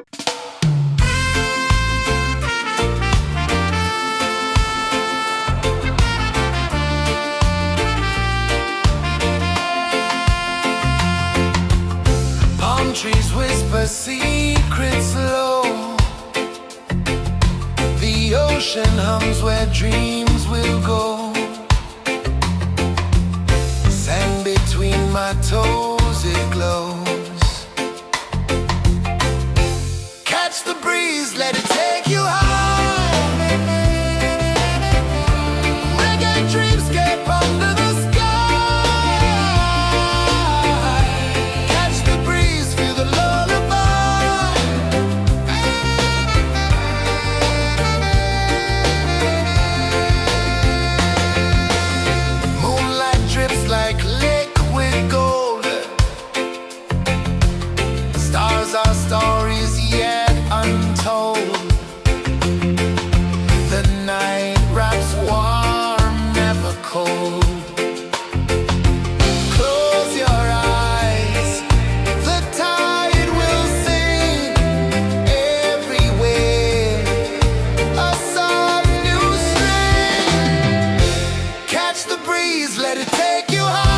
Trees whisper secrets low. The ocean hums where dreams will go. Sand between my toes, it glows. Catch the breeze, let it take you high. Reggae dreamscape under the our stories yet untold. The night wraps warm, never cold. Close your eyes, the tide will sing everywhere. A soft new string. Catch the breeze, let it take you high.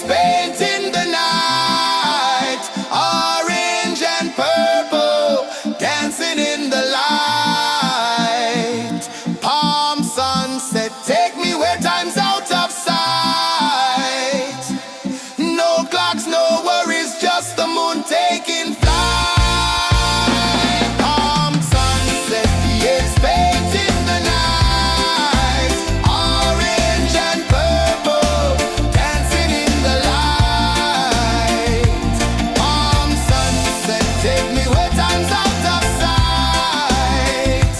painting the night, orange and purple, dancing in the light. Palm sunset, take me where time's out of sight. No clocks, no worries, just the moon taking flight. Palm sunset, yes, painting the night, orange and purple, dancing in the light. Palm sunset, take me where time's out of sight.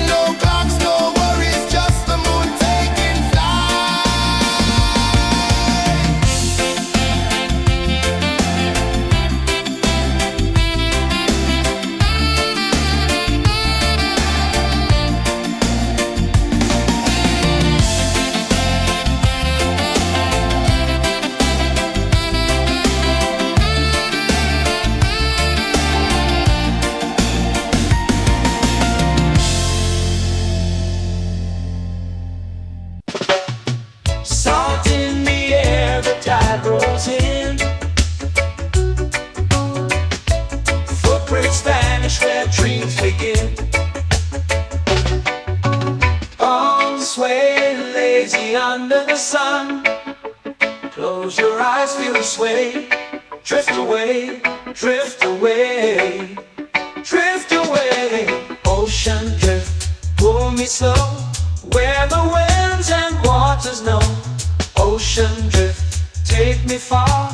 No clocks, no worries, just the moon taking flight. Salt in the air, the tide rolls in. Footprints vanish where dreams begin. Arms sway lazy under the sun. Close your eyes, feel the sway. Drift away, drift away, drift away. Ocean drift, pull me slow, where the winds and waters know. Ocean drift, take me far,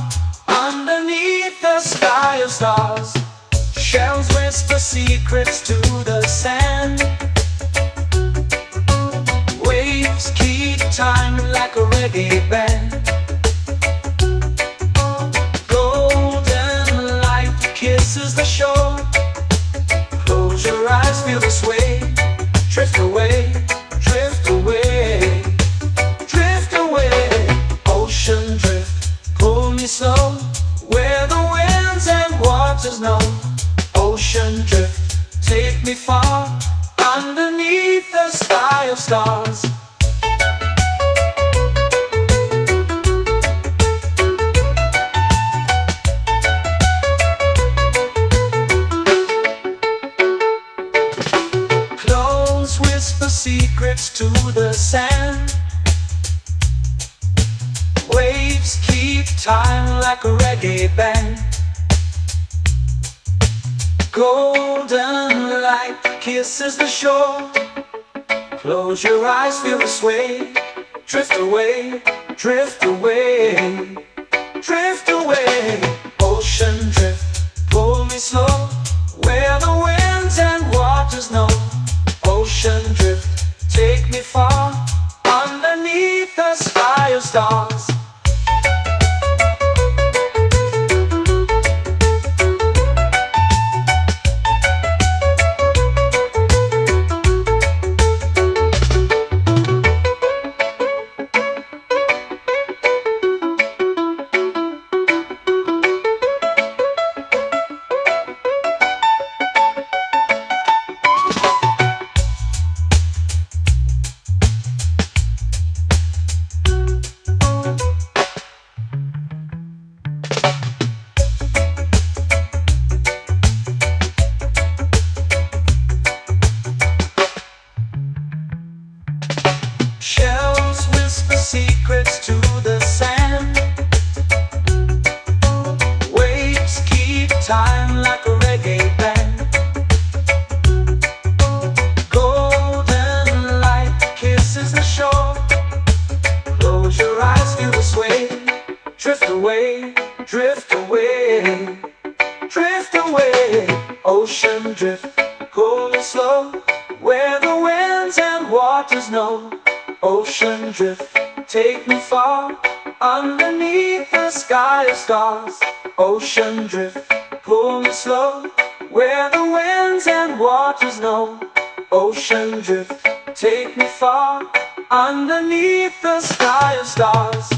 underneath the sky of stars. Shells whisper secrets to the sand. Waves keep time like a reggae band. Golden light kisses the shore. Close your eyes, feel the sway. Drift away, drift away, drift away. Ocean drift, pull me slow, where the winds and waters know. Ocean drift, take me far, underneath the sky of stars. Clothes whisper secrets to the sand. Waves keep time like a reggae band. Golden light kisses the shore. Close your eyes, feel the sway. Drift away, drift away, drift away. Ocean drift, pull me slow, where the winds and waters know. Ocean drift, take me far, underneath the sky of stars. Shells whisper secrets to the sand. Waves keep time like a reggae band. Golden light kisses the shore. Close your eyes, feel the sway. Drift away, drift away, drift away. Ocean drift, cool and slow, where the winds and waters know. Ocean drift, take me far, underneath the sky of stars. Ocean drift, pull me slow, where the winds and waters know. Ocean drift, take me far, underneath the sky of stars.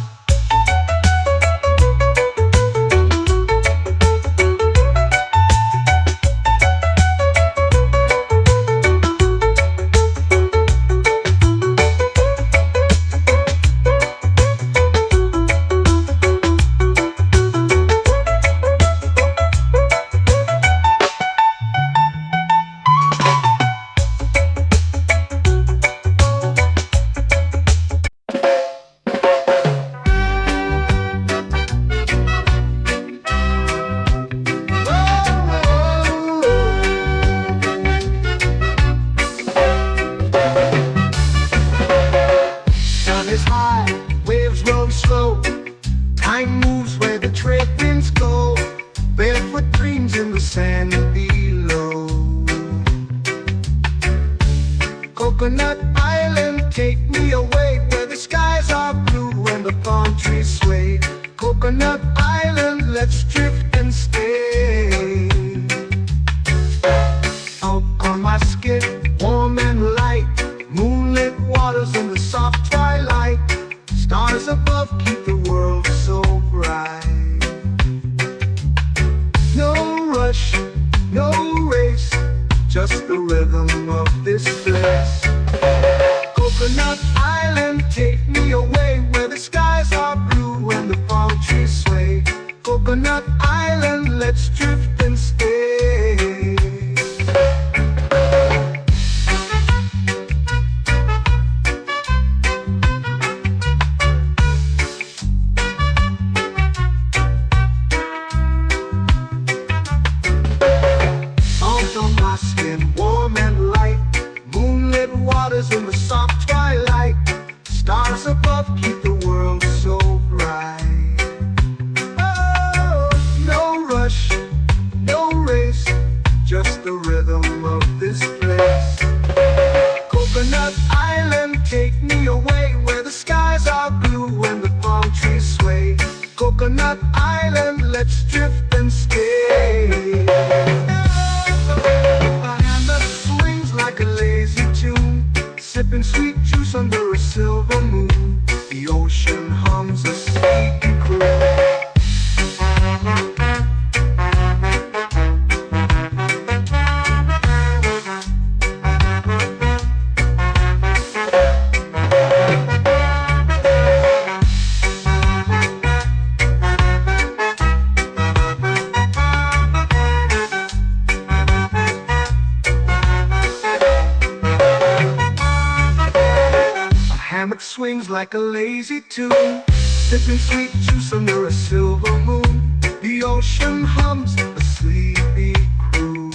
Coconut Island, let's drift and stay. Out on my skin, warm and light, moonlit waters in the soft twilight. Stars above keep the world so bright. No rush, no race, just the rhythm of this place. Coconut Island, take me away where the skies are blue and the palm trees sway. Coconut Island, let's drift and stay. Out on my skin, warm and light, moonlit waters in the soft twilight. Stars above keep the world so bright. Oh, no rush, no race, just the rhythm of this place. Coconut Island, take me away where the skies are blue and the palm trees sway. Coconut Island, let's drift and stay. A hand that swings like a lazy tune, sipping sweet juice under a silver moon. The ocean hums a sleepy croon. Hammock swings like a lazy tune, sipping sweet juice under a silver moon. The ocean hums a sleepy croon.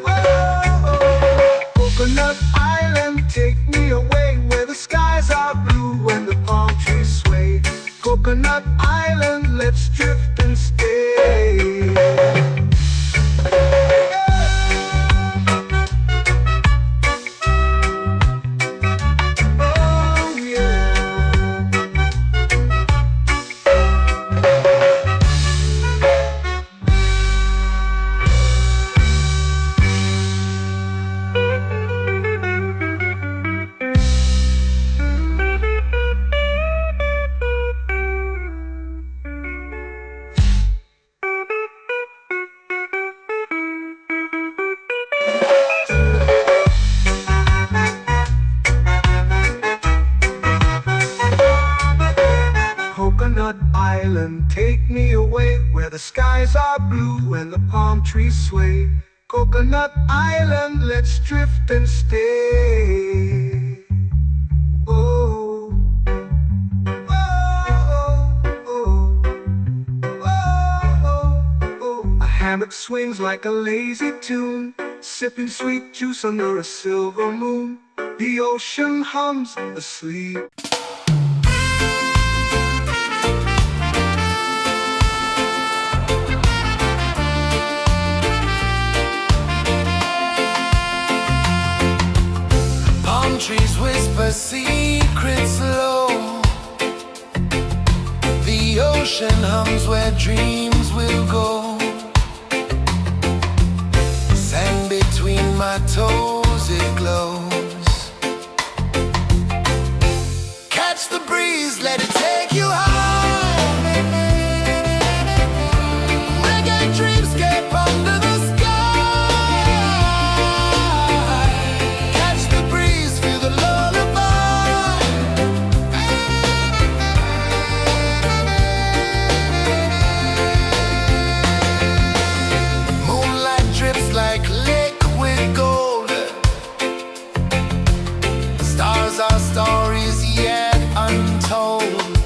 Whoa, Coconut Island, take me away where the skies are blue and the palm trees sway. Coconut Island, let's drift and stay. Coconut Island, take me away where the skies are blue and the palm trees sway. Coconut Island, let's drift and stay. Oh, oh, oh, oh, oh. A hammock swings like a lazy tune, sipping sweet juice under a silver moon. The ocean hums asleep. Trees whisper secrets low. The ocean hums where dreams will go. Sand between my toes, it glows. Catch the breeze, let it take you high. Reggae dreamscape under the sky. Our stories yet untold.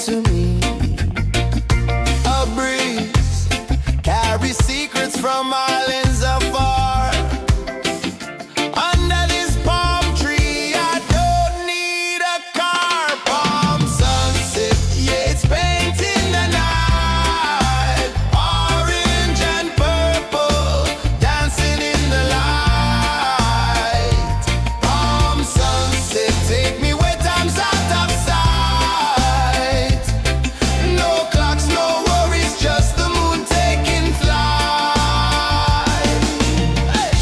to me. A breeze carries secrets from islands afar. Under this palm tree, I don't need a car. Palm sunset, yeah, it's painting the night. Orange and purple, dancing in the light. Palm sunset, take me where time's out of sight. No clocks, no worries, just the moon taking flight. Hey!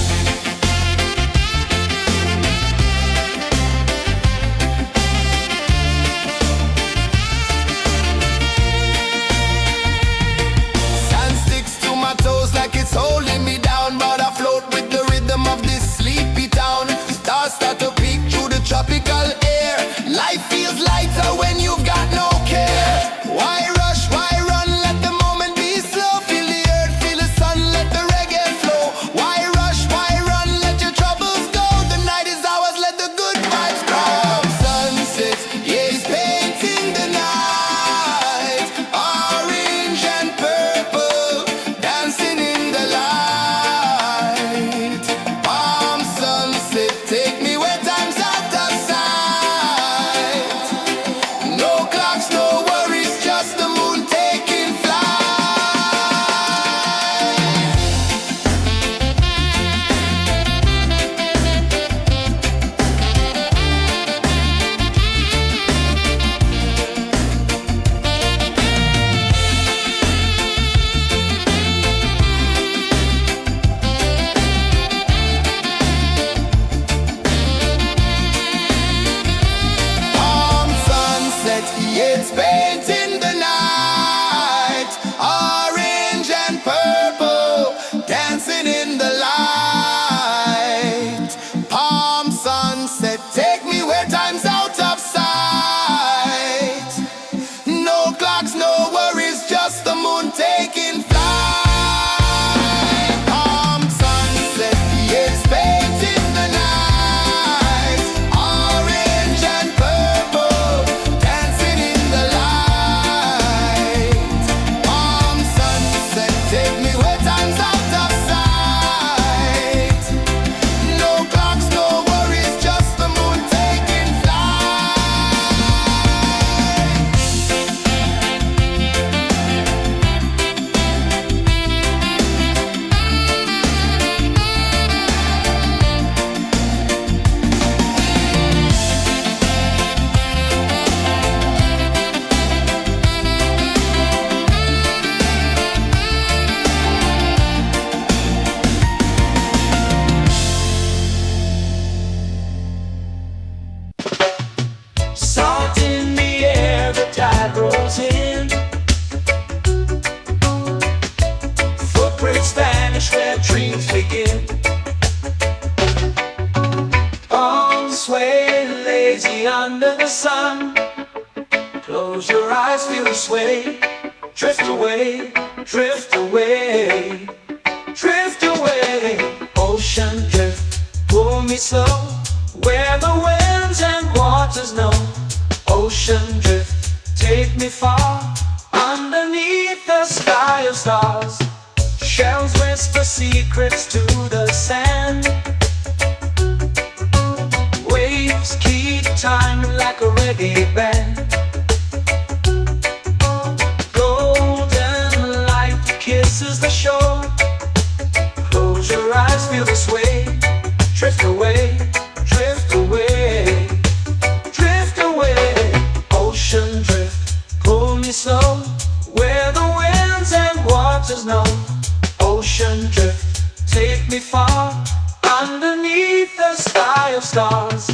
Sand sticks to my toes like it's holding me down, but I float with the rhythm of this sleepy town. Stars start to peek through the tropical air. Life feels lighter when you've got no care. Why rush, why run, let the moment be slow. Feel the earth, feel the sun, let the reggae flow. Why rush, why run, let your troubles go. The night is ours, let the good vibes grow. Sunset, yeah, it's painting the night. Orange and purple, dancing in the light. Palm sunset, take me where time's out of sight. No clocks, no worries, just the moon taking flight. Palm sunset, yeah, it's painting the night. Orange and purple, dancing in the light. Palm sunset, take me where time's out of sight. No clocks, no worries, just the moon taking flight. Palm sunset, yeah, it's painting the night. Orange and purple, dancing in the light. Palm sunset, take me where time's out of sight. No clocks, no worries, just the moon taking flight. Salt in the air, the tide rolls in. Footprints vanish where dreams begin. Arms sway lazy under the sun. Close your eyes, feel the sway. Drift away, drift away, drift away. Ocean drift, pull me slow, where the winds and waters know. Ocean drift, take me far, underneath the sky of stars. Shells whisper secrets to the sand. Waves keep time like a reggae band. Golden light kisses the shore. Close your eyes, feel the sway. Drift away, drift away, drift away. Ocean drift, pull me slow, where the winds and waters know. Ocean drift, take me far, underneath the sky of stars.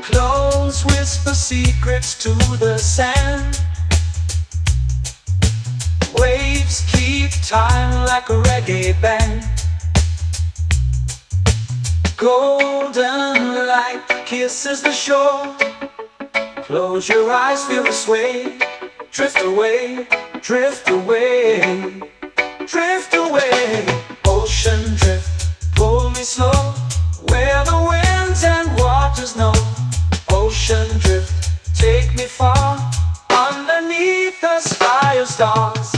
Close whisper secrets to the sand. Waves keep time like a reggae band. Golden light kisses the shore. Close your eyes, feel the sway. Drift away, drift away, drift away. Ocean drift, pull me slow, where the winds and waters know. Ocean drift, take me far, underneath the sky of stars.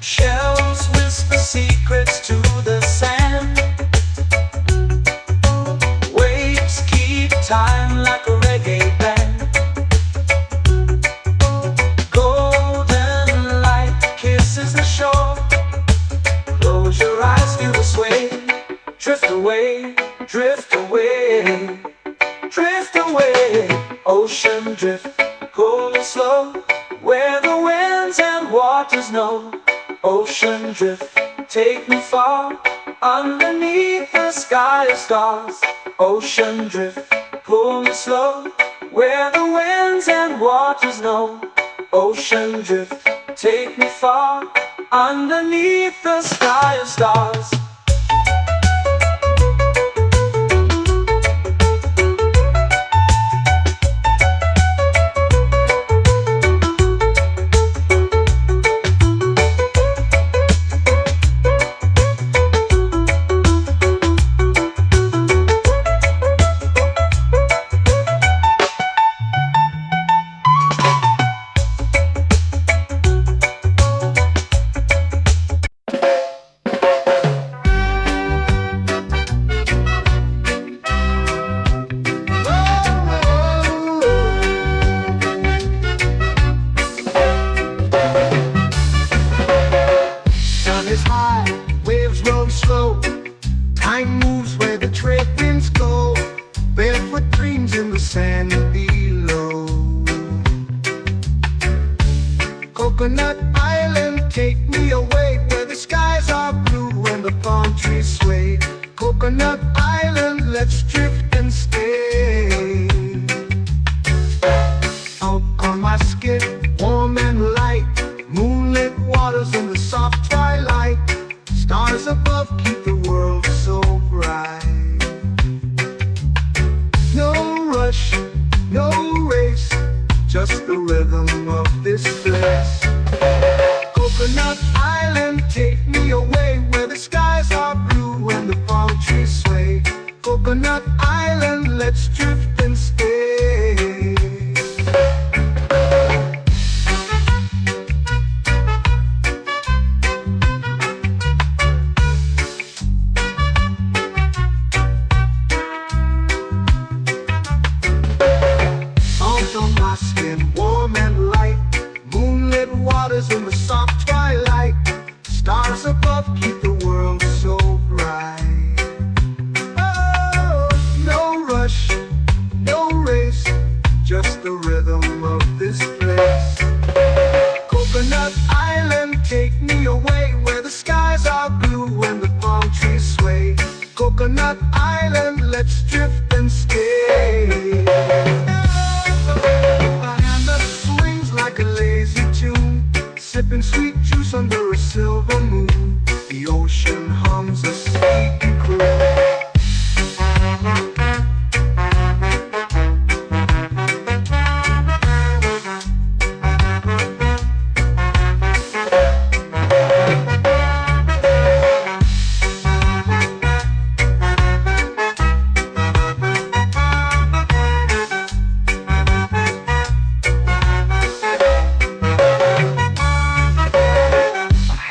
Shells whisper secrets to the sand. Waves keep time like a reggae band. Golden light kisses the shore. Close your eyes, feel the sway. Drift away, drift away, drift away. Ocean drift, cool and slow, where the winds and waters know. Ocean drift, take me far, underneath the sky of stars. Ocean drift, pull me slow, where the winds and waters know. Ocean drift, take me far, underneath the sky of stars. Is high, waves roll slow. Time moves where the trade winds go. Barefoot dreams in the sand below. Coconut Island, take me away, where the skies are blue and the palm trees sway. Coconut Island, let's drift and stay. Out on my skin, warm and light, moonlit waters in the soft twilight. Stars above keep the world so bright. No rush, no race, just the rhythm of this place. Coconut Island, take me away, where the skies are blue and the palm trees sway. Coconut Island, let's drift and stay. On my skin, warm and light, moonlit waters in the soft twilight. Stars above keep the world so bright. Oh, no rush, no race, just the rhythm of this place. Coconut Island, take me away, where the skies are blue and the palm trees sway. Coconut Island, let's drift and stay. Like a lazy tune, sipping sweet juice under a silver moon. The ocean hums a sleepy croon.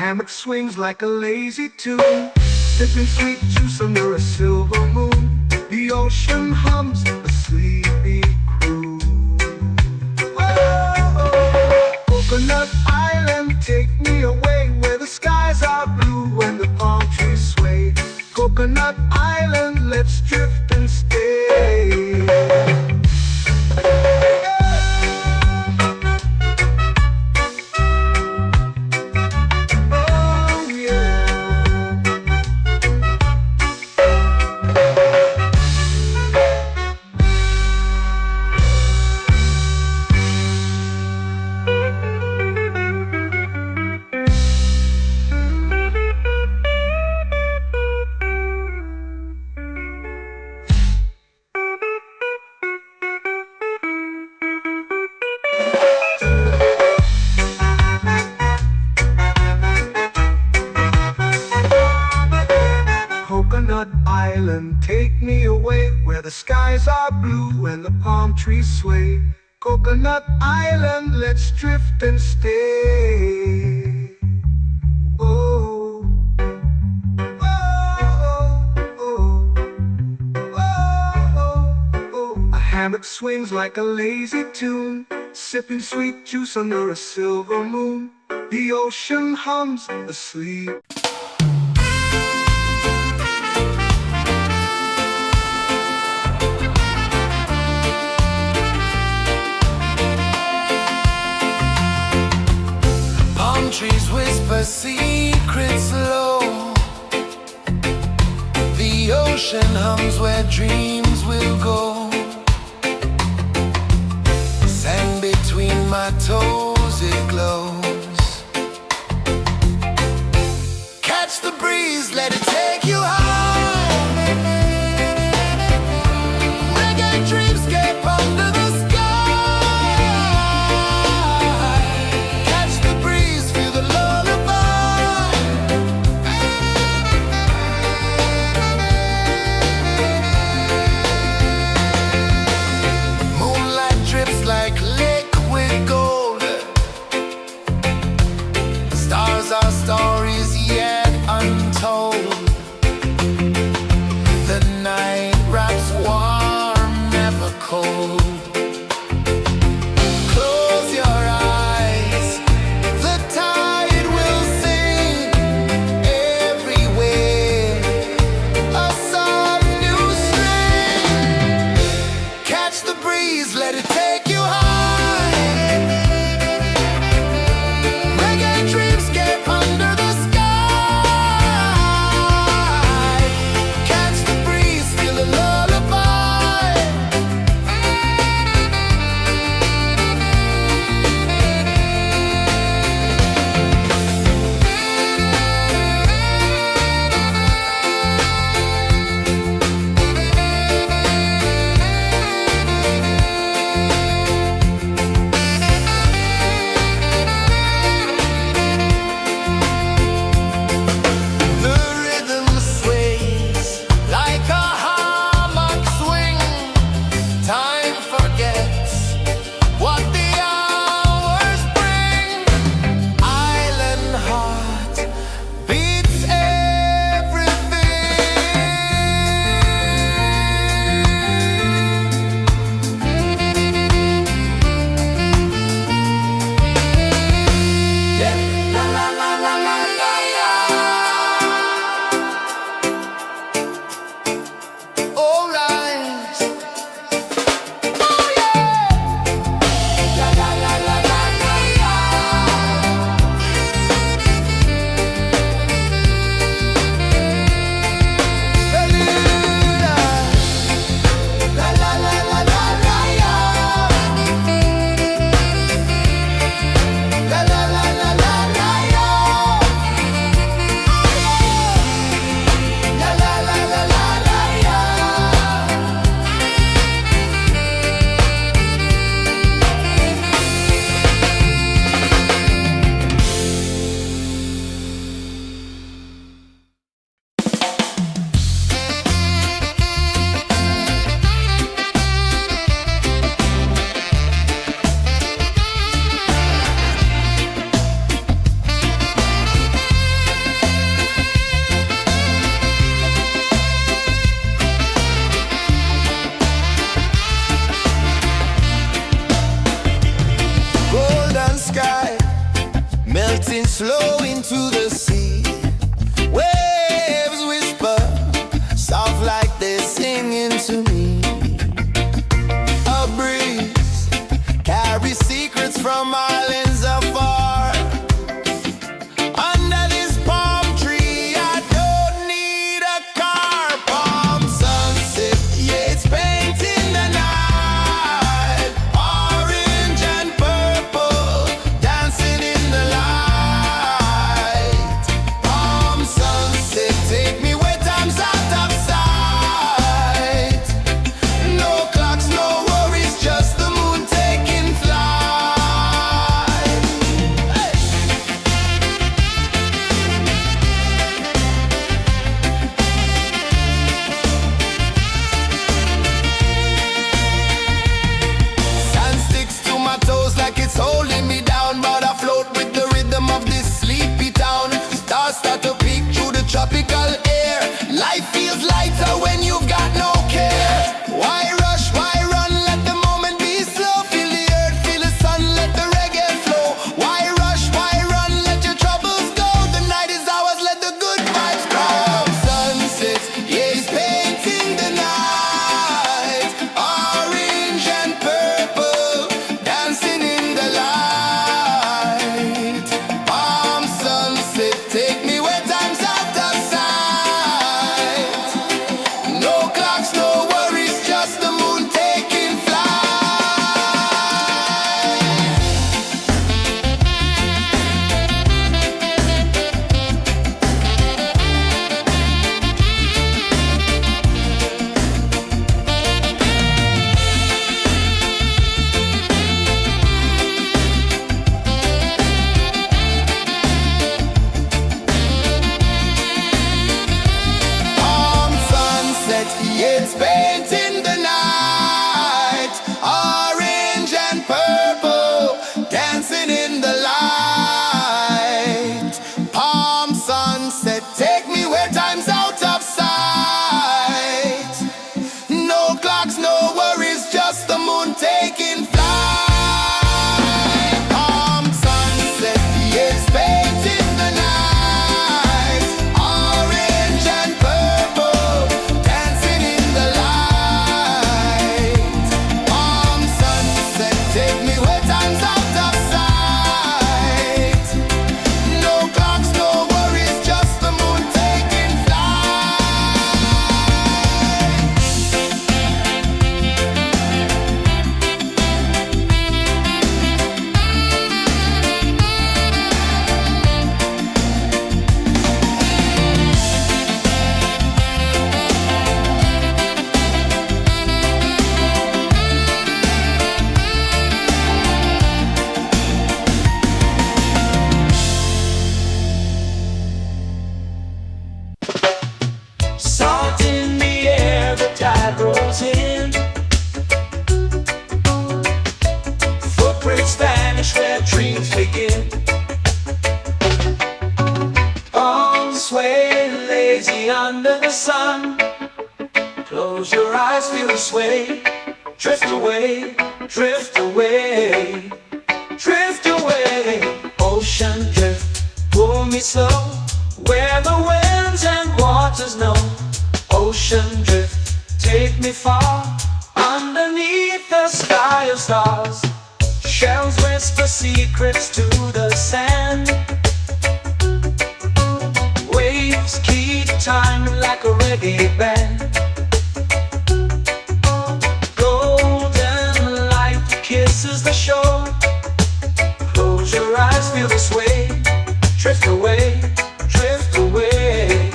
Hammock swings like a lazy tune, sipping sweet juice under a silver moon. The ocean hums a sleepy croon. Whoa, Coconut Island, take me away, where the skies are blue and the palm trees sway. Coconut Island, let's drift and stay. Oh yeah. Coconut Island, take me away where the skies are blue and the palm trees sway. Coconut Island, let's drift and stay. Oh, oh, oh, oh, oh, oh. A hammock swings like a lazy tune, sipping sweet juice under a silver moon. The ocean hums asleep. Trees whisper secrets low. The ocean hums where dreams will go. Sand between my toes, it glows. Catch the breeze, let it take you high. Reggae dreamscape under the sky. Like liquid gold, under the sun. Close your eyes, feel the sway. Drift away, drift away, drift away. Ocean drift, pull me slow, where the winds and waters know. Ocean drift, take me far, underneath the sky of stars. Shells whisper secrets to the sand. Waves keep time like a reggae band. Golden light kisses the shore. Close your eyes, feel the sway. Drift away, drift away,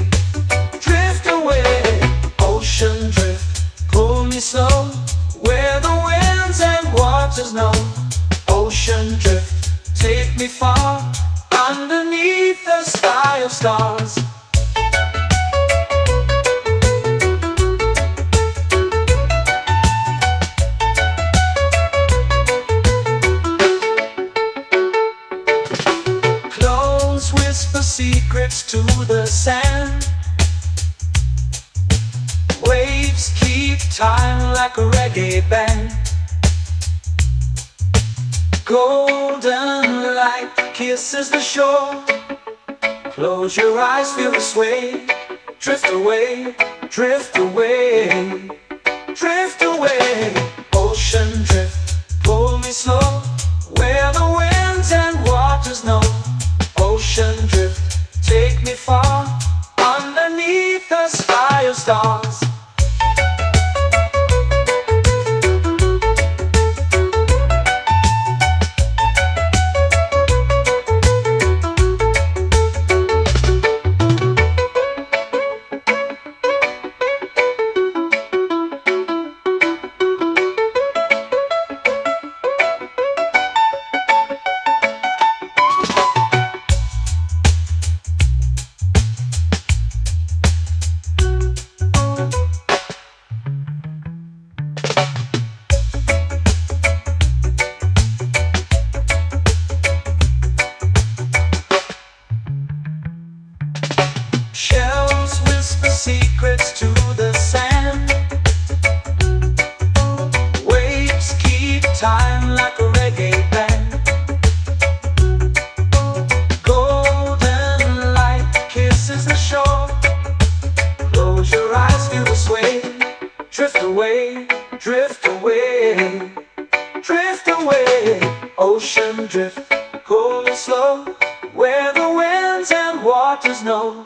drift away. Ocean drift, pull me slow, where the winds and waters know. Ocean drift, take me far, underneath the sky of stars. Close whisper secrets to the sand. Waves keep time like a reggae band. Golden light kisses the shore. Close your eyes, feel the sway. Drift away, drift away, drift away. Ocean drift, pull me slow, where the winds and waters know. Ocean drift, take me far, underneath the sky of stars. Shells whisper secrets to the sand. Waves keep time like a reggae band. Golden light kisses the shore. Close your eyes, feel the sway. Drift away, drift away, drift away. Ocean drift, pull me slow, where the winds and waters know.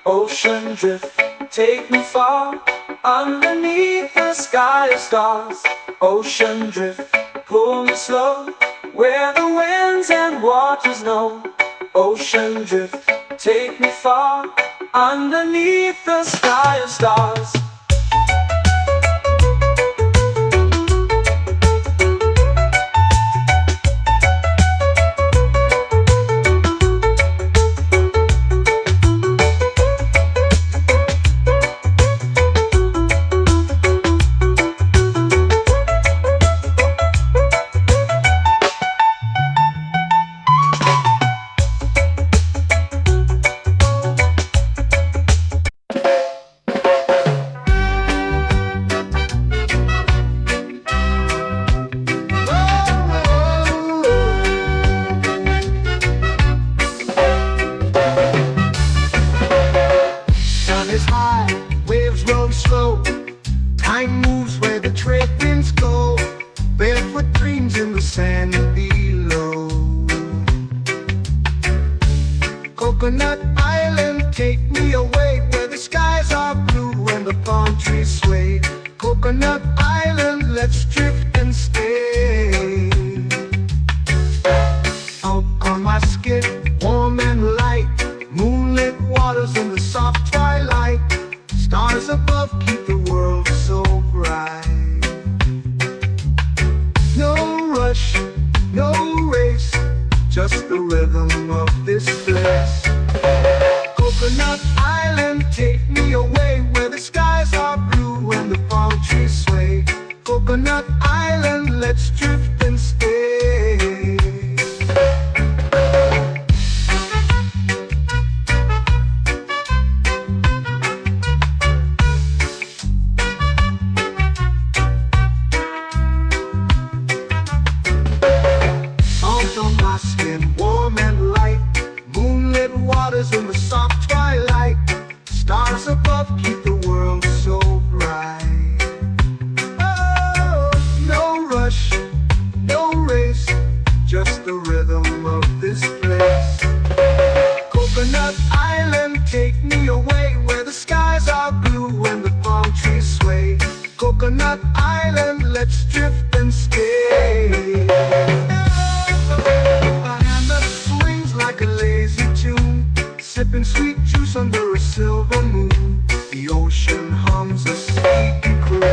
Ocean drift, take me far, underneath the sky of stars. Ocean drift, pull me slow, where the winds and waters know. Ocean drift, take me far, underneath the sky of stars. Time moves where the trade winds go. Barefoot dreams in the sand below. Coconut Island, take me away, where the skies are blue and the palm trees sway. Coconut Island, let's drift and stay. Out on my skin, warm and light, moonlit waters in the soft twilight. Stars above keep the world so bright. No rush, no race, just the rhythm of this place. Coconut Island, take me away, where the skies are blue and the palm trees sway. Coconut Island, let's drift and stay. Coconut Island, let's drift and stay. A hammock swings like a lazy tune, sipping sweet juice under a silver moon. The ocean hums a sleepy croon.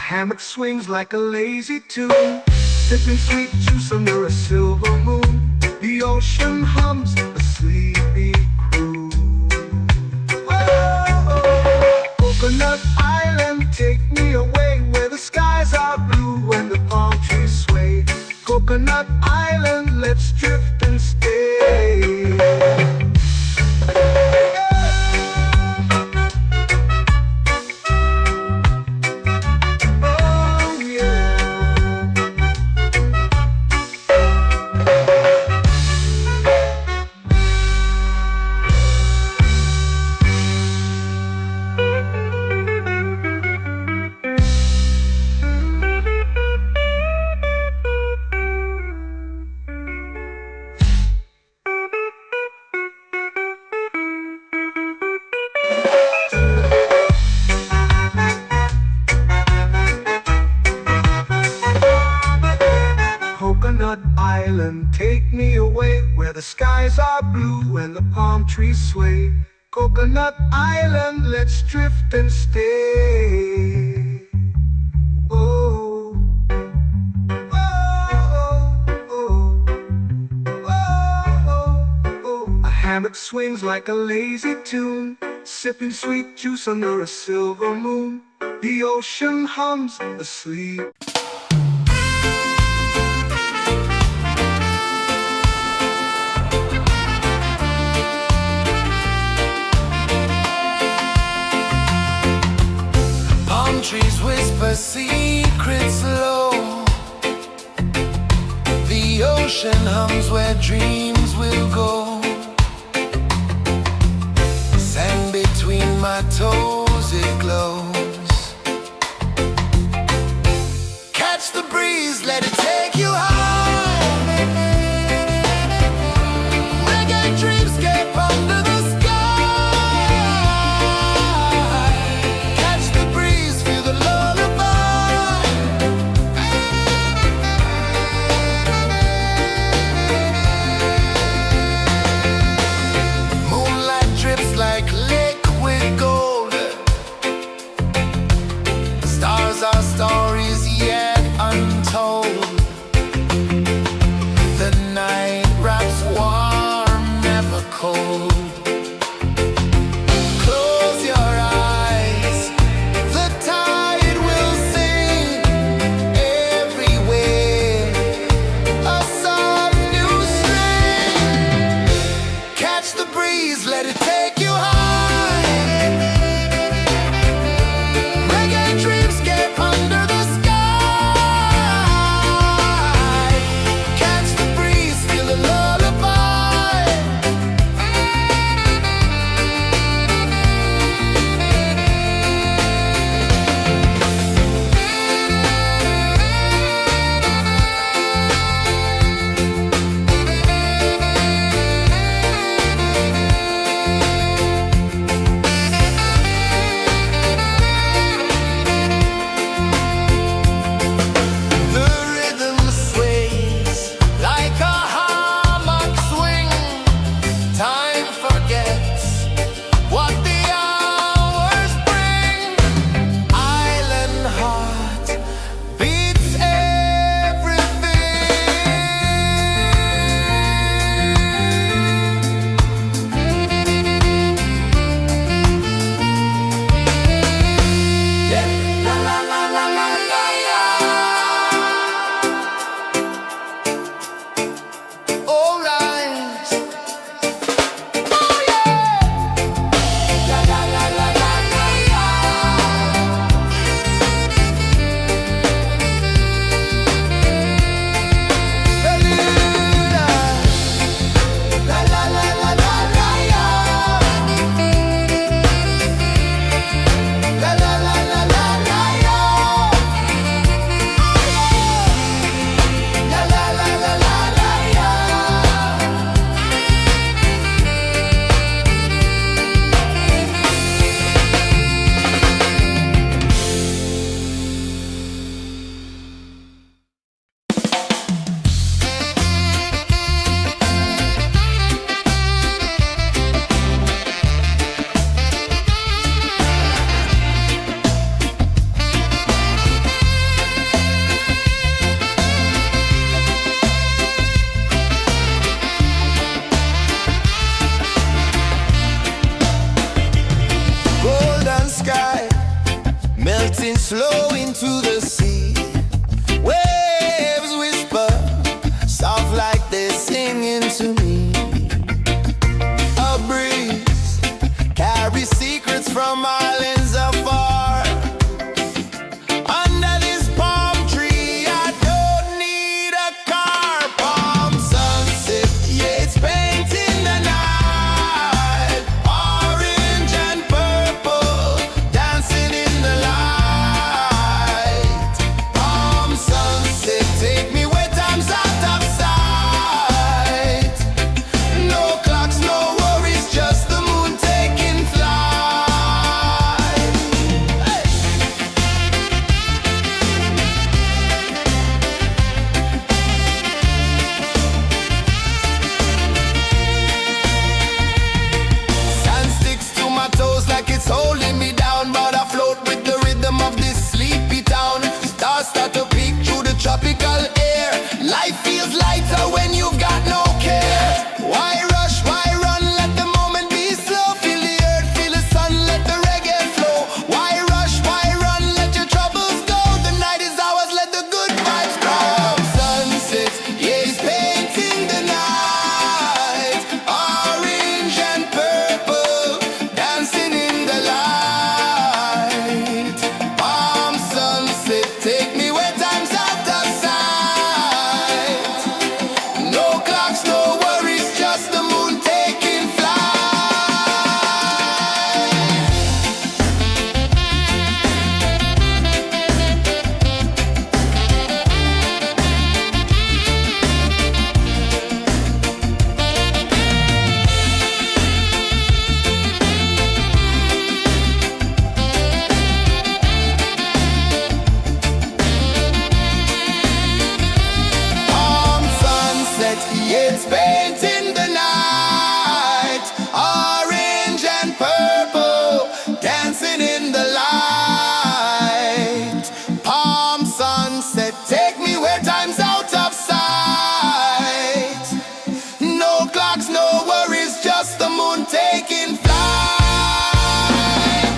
Hammock swings like a lazy tune, sipping sweet juice under a silver moon. The ocean hums a sleepy croon. Whoa, Coconut Island, take me away where the skies are blue and the palm trees sway. Coconut Island, let's drift and stay. Coconut Island, take me away where the skies are blue and the palm trees sway. Coconut Island, let's drift and stay. Oh, oh, oh, oh, oh. A hammock swings like a lazy tune, sipping sweet juice under a silver moon. The ocean hums asleep. Trees whisper secrets low. The ocean hums where dreams will go. Sand between my toes, it glows. Catch the breeze, let it take you high. Reggae dreamscape under the sky. Our stories yet untold. yes, painting the night, orange and purple, dancing in the light. Palm sunset, take me where time's out of sight. No clocks, no worries, just the moon taking flight.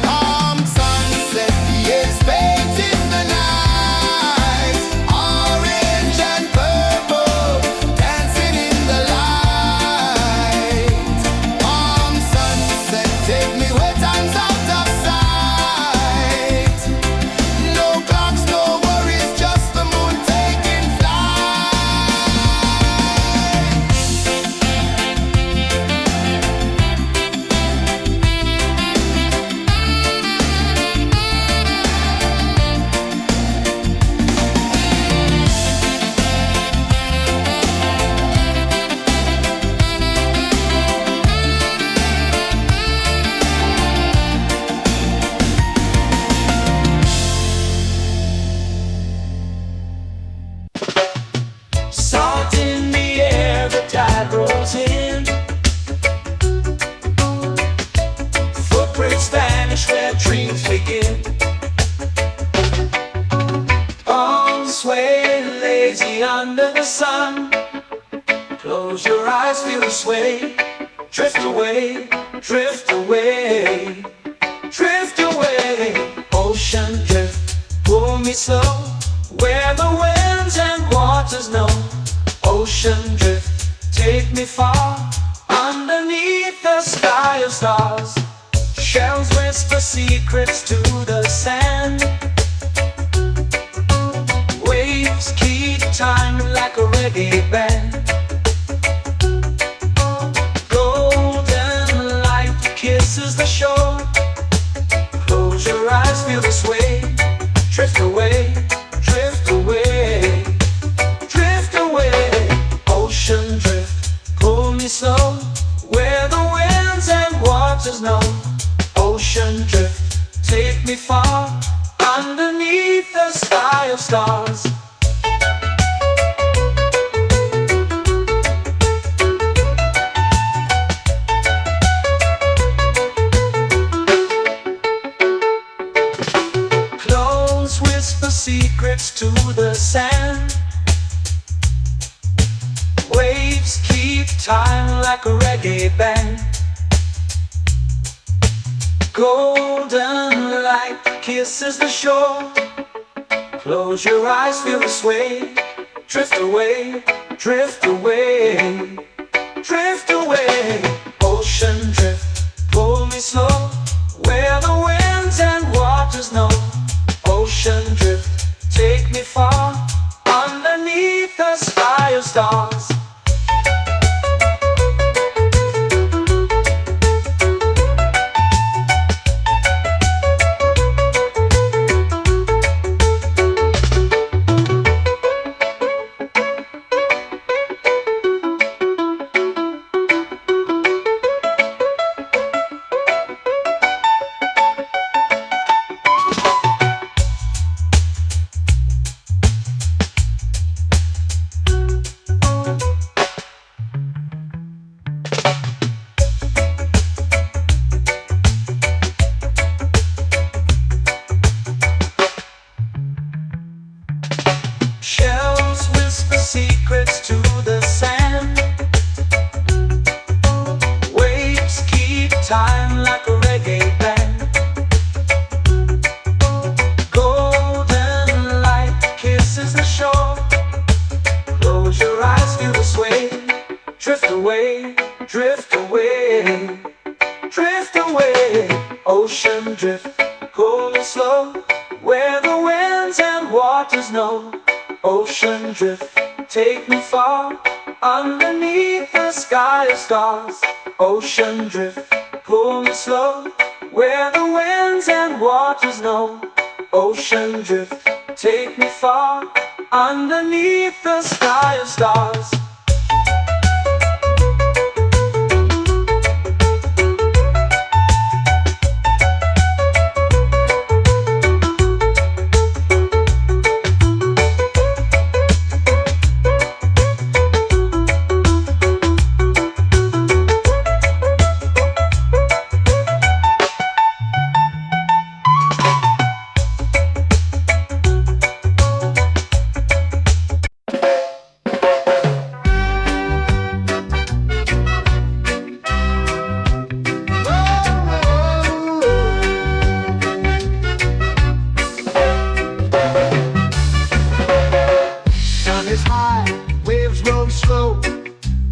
Palm sunset, yes, painting the night, orange and purple, dancing in the light. Palm sunset, take me where time's out of sight. No clocks, no worries, just the moon taking flight. Salt in the air, the tide rolls in. Footprints vanish where dreams begin. Arms sway lazy under the sun. Close your eyes, feel the sway. Drift away, drift away, drift away. Ocean drift, pull me slow, where the winds and waters know. Ocean drift, take me far, underneath the sky of stars. Shells whisper secrets to the sand. Waves keep time like a reggae band. Golden light kisses the shore. Close your eyes, feel the sway. Drift away, drift away, drift away. Ocean drift, pull me slow, where the winds and waters know. Ocean drift, take me far, underneath the sky of stars. Close whisper secrets to the sand. Waves keep time like a reggae band. Golden light kisses the shore. Close your eyes, feel the sway. Drift away, drift away, drift away. Ocean drift, pull me slow, where the winds and waters know. Ocean drift, take me far, underneath the sky of stars. Shells whisper secrets to the sand. Waves keep time like a reggae band. Golden light kisses the shore. Close your eyes, feel the sway. Drift away, drift away, drift away. Ocean drift, pull me slow, where the winds and waters know. Ocean drift, take me far, underneath the sky of stars. Ocean drift, pull me slow, where the winds and waters know. Ocean drift, take me far, underneath the sky of stars. rise high, waves roll slow.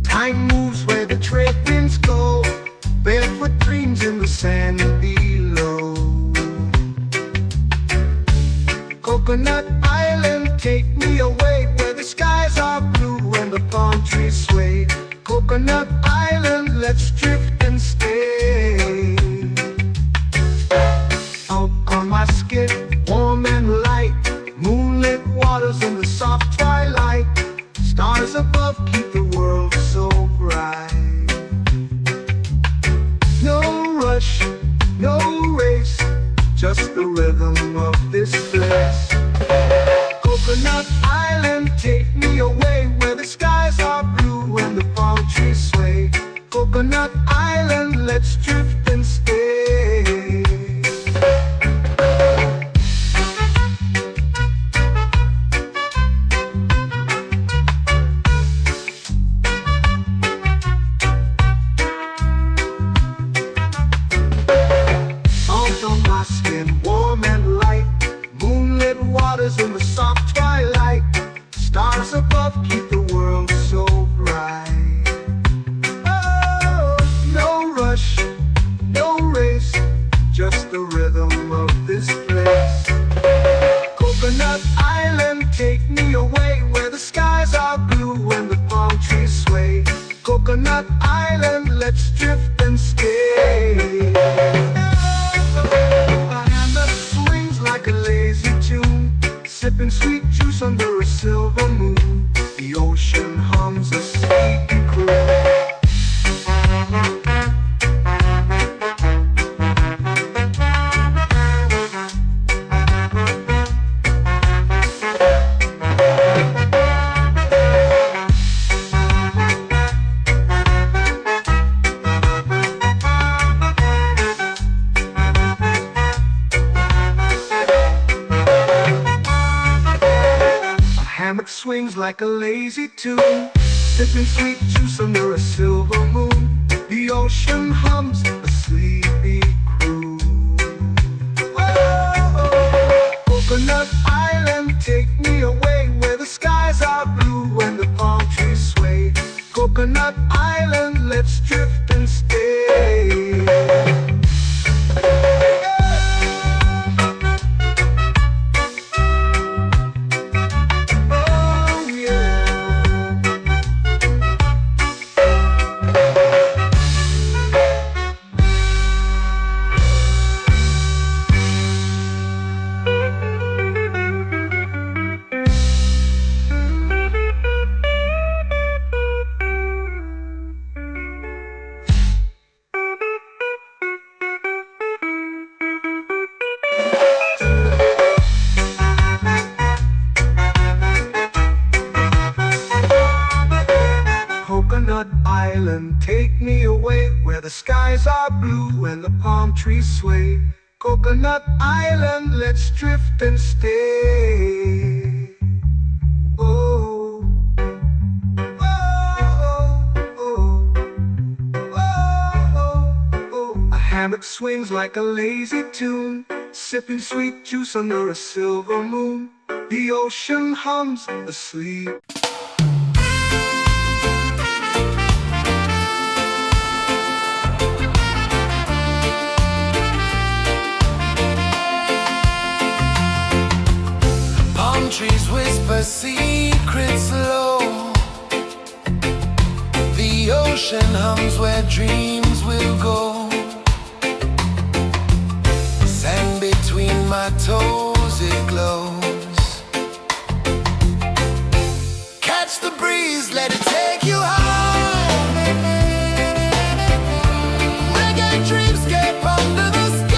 Time moves where the trade winds go. Barefoot dreams in the sand below. Coconut Island, take me away where the skies are blue and the palm trees sway. Coconut Island, let's drift and stay. Out on my skin, warm and light, moonlit waters in the soft twilight. Stars above keep the world so bright. No rush, no race, just the rhythm of this place. Coconut Island, take me away where the skies are blue and the palm trees sway. Coconut Island, let's drift and stay. In the soft twilight, stars above keep the world so bright. Oh, no rush, no race, just the rhythm of this place. Coconut Island, take me away where the skies are blue and the palm trees sway. Coconut Island, let's drift and stay. A hand that swings like a lazy tune, sipping sweet juice under a silver moon. The ocean hums a sleepy croon. Hammock swings like a lazy tune, sipping sweet juice under a silver moon. The ocean hums a sleepy croon. Whoa, Coconut Island, take me away where the skies are blue and the palm trees sway. Coconut Island, let's drift and stay. Coconut Island, take me away where the skies are blue and the palm trees sway. Coconut Island, let's drift and stay. Oh, oh, oh, oh, oh. A hammock swings like a lazy tune, sipping sweet juice under a silver moon. The ocean hums asleep. Trees whisper secrets low. The ocean hums where dreams will go. Sand between my toes, it glows. Catch the breeze, let it take you high. Reggae dreamscape under the sky.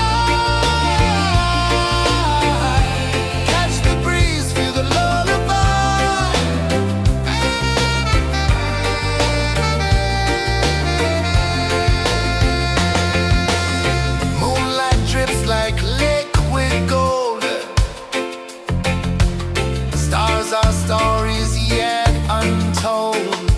Our stories yet untold.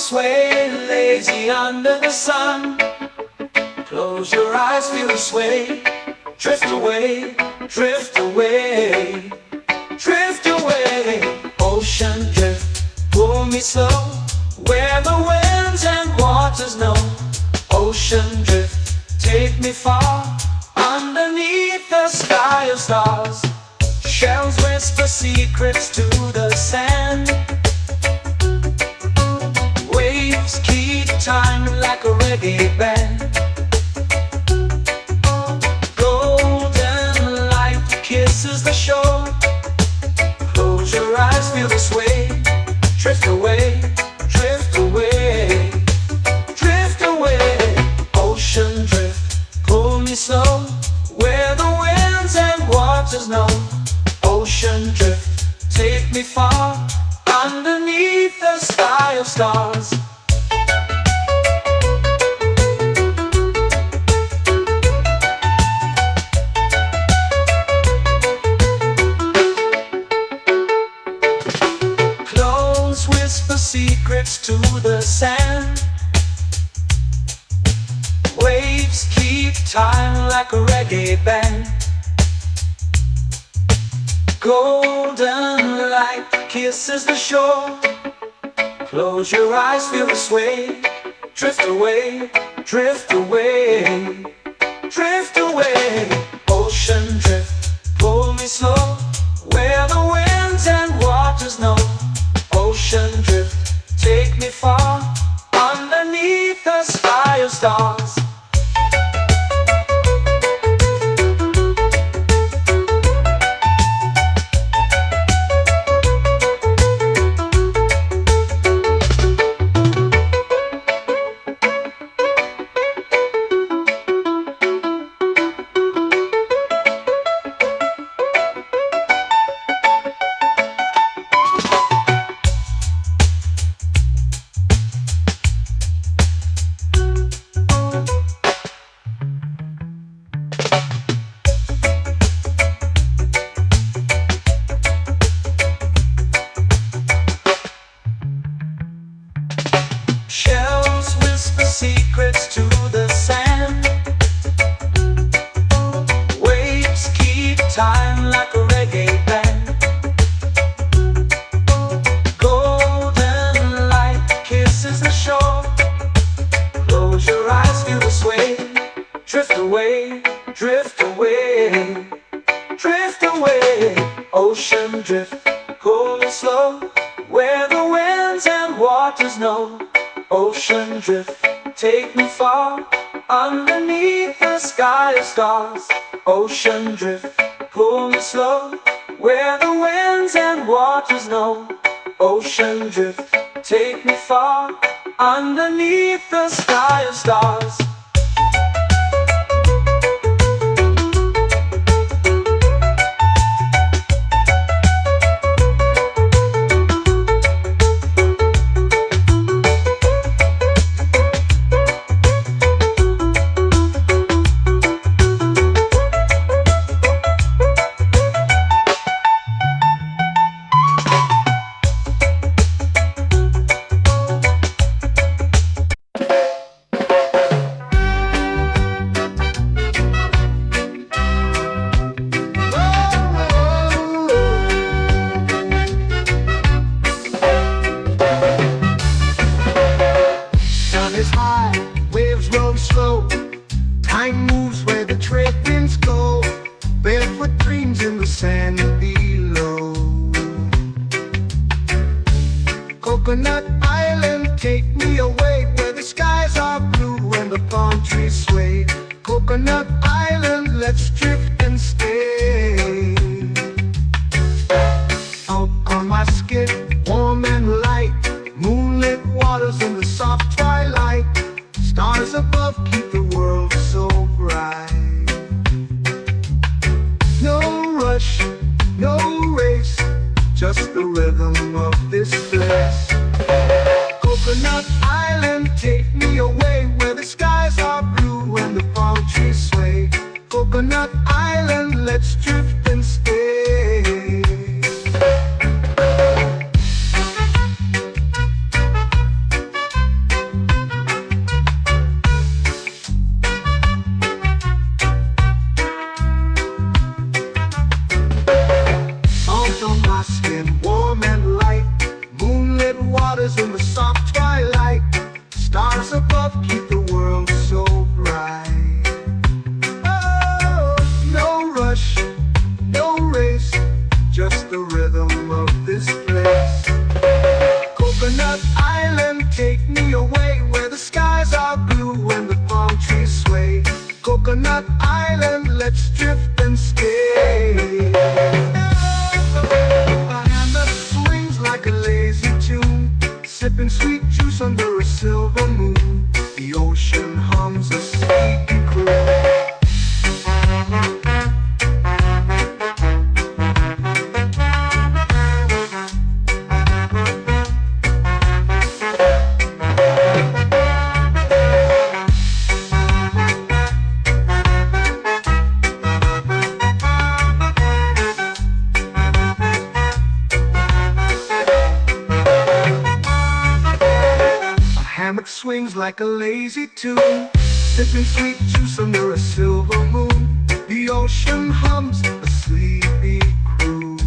sway, lazy under the sun. Close your eyes, feel the sway. Drift away, drift away, drift away. Ocean drift, pull me slow, where the winds and waters know. Ocean drift, take me far, underneath the sky of stars. Shells whisper secrets to the sand. Waves keep time like a reggae band. Golden light kisses the shore. Close your eyes, feel the sway. Drift away, drift away, drift away. Ocean drift, pull me slow, where the winds and waters know. Ocean drift, take me far, underneath the sky of stars. Close whisper secrets to the sand. Waves keep time like a reggae band. Golden light kisses the shore. Close your eyes, feel the sway. Drift away, drift away, drift away. Ocean drift, pull me slow, where the winds and waters know. Ocean drift, take me far, underneath the sky of stars. Shells whisper secrets to the sand. Waves keep time like a reggae band. Golden light kisses the shore. Close your eyes, feel the sway. Drift away, drift away, drift away. Ocean drift, pull me slow, where the winds and waters know. Ocean drift, take me far, underneath the sky of stars. Ocean drift, pull me slow, where the winds and waters know. Ocean drift, take me far, underneath the sky of stars. Is high, waves roll slow. Time moves where the trade winds go. Barefoot dreams in the sand below. Coconut Island, take me away, where the skies are blue and the palm trees sway. Coconut Island, let's drift and stay. Out on my skin, warm and light, moonlit waters in the soft twilight. Stars above keep the world so bright. No rush, no race, just the rhythm of this place. Coconut Island, take me away, where the skies are blue and the palm trees sway. keep the world so bright. Oh, no rush, no race, just the rhythm of this place. Coconut Island, take me away where the skies are blue and the palm trees sway. Coconut Island, let's drift and stay. A hand that swings like a lazy tune, sipping sweet juice under a silver moon. The ocean hums a sleepy croon. Hammock swings like a lazy tune, sipping sweet juice under a silver moon. The ocean hums a sleepy croon.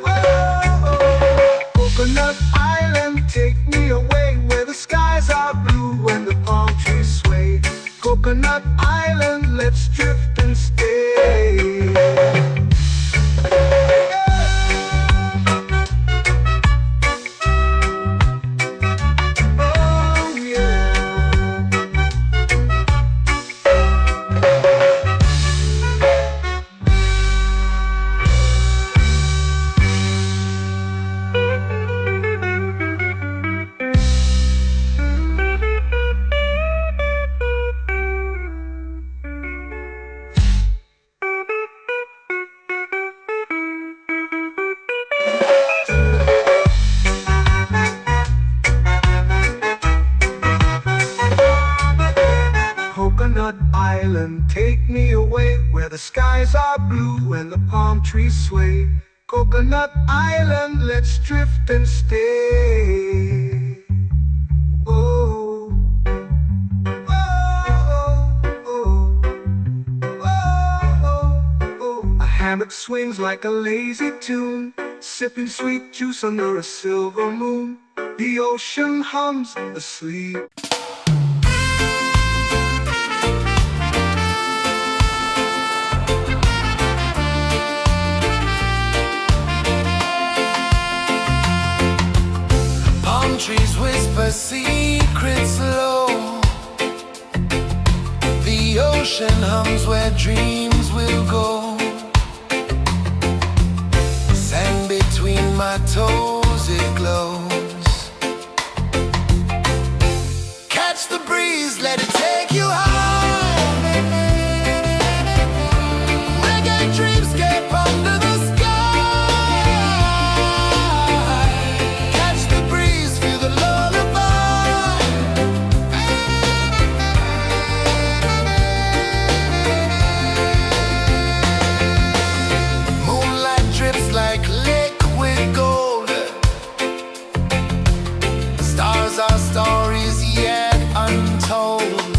Whoa, Coconut Island, take me away where the skies are blue and the palm trees sway. Coconut Island, let's drift and stay. Coconut Island, take me away where the skies are blue and the palm trees sway. Coconut Island, let's drift and stay. Oh, oh, oh, oh, oh. A hammock swings like a lazy tune, sipping sweet juice under a silver moon. The ocean hums asleep. Trees whisper secrets low. The ocean hums where dreams will go. Sand between my toes, it glows. Catch the breeze, let it take you high. Reggae dreamscape under the sky. Our stories yet untold.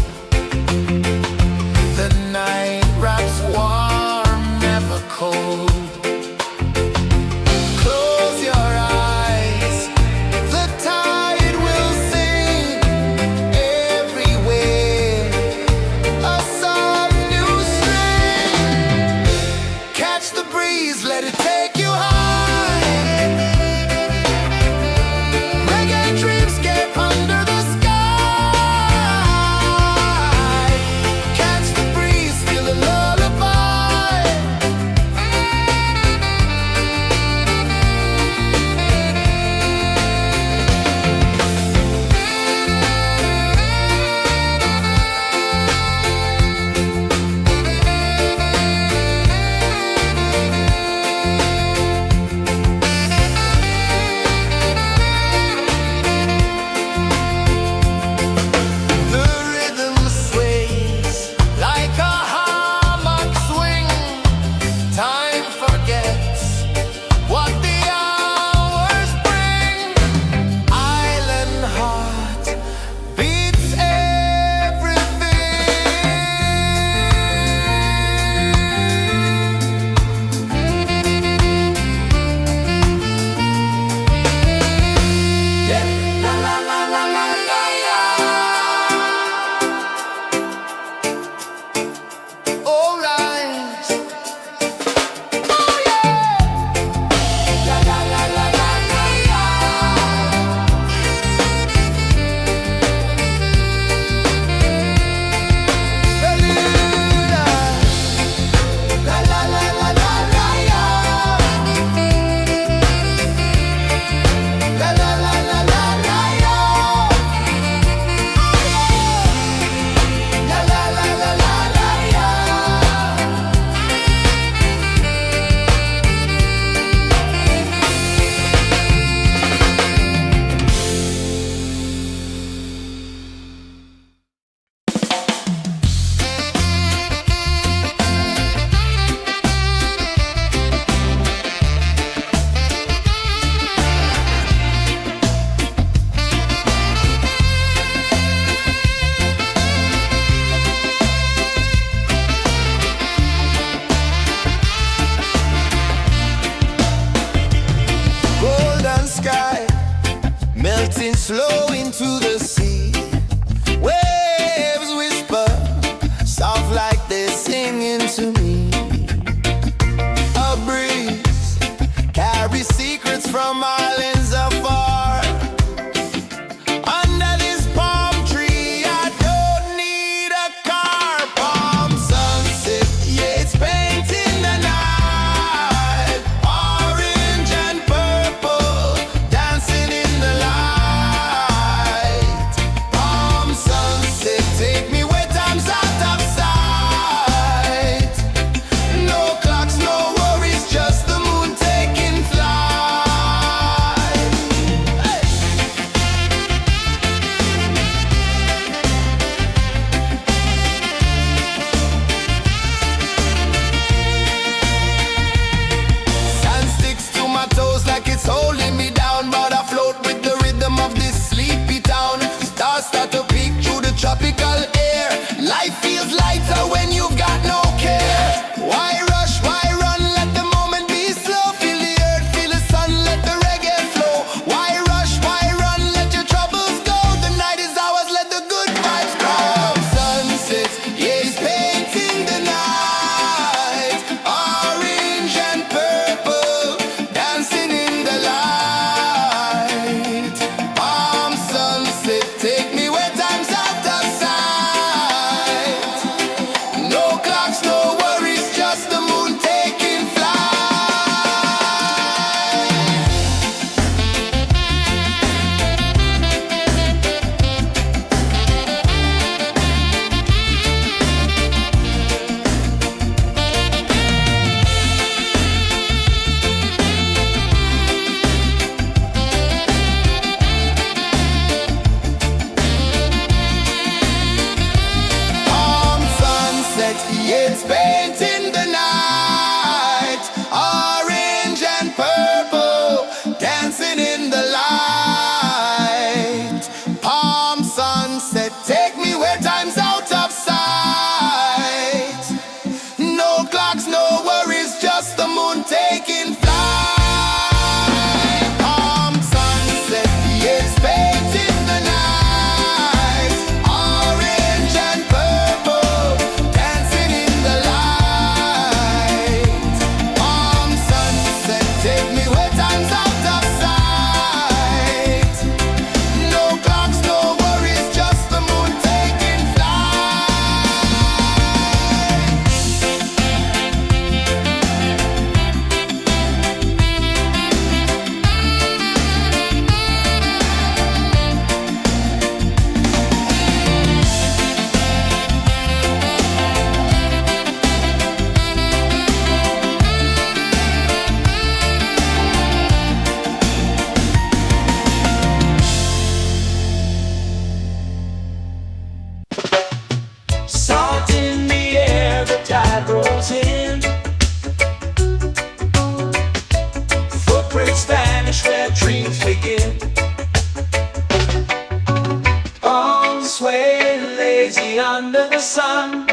lazy under the sun.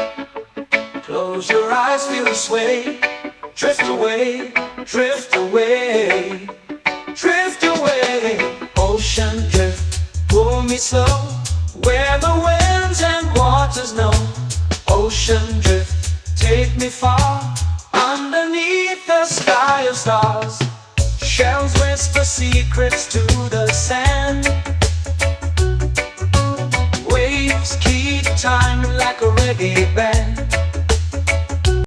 Close your eyes, feel the sway. Drift away, drift away, drift away. Ocean drift, pull me slow, where the winds and waters know. Ocean drift, take me far, underneath the sky of stars. Shells whisper secrets to the sand. Waves keep time like a reggae band.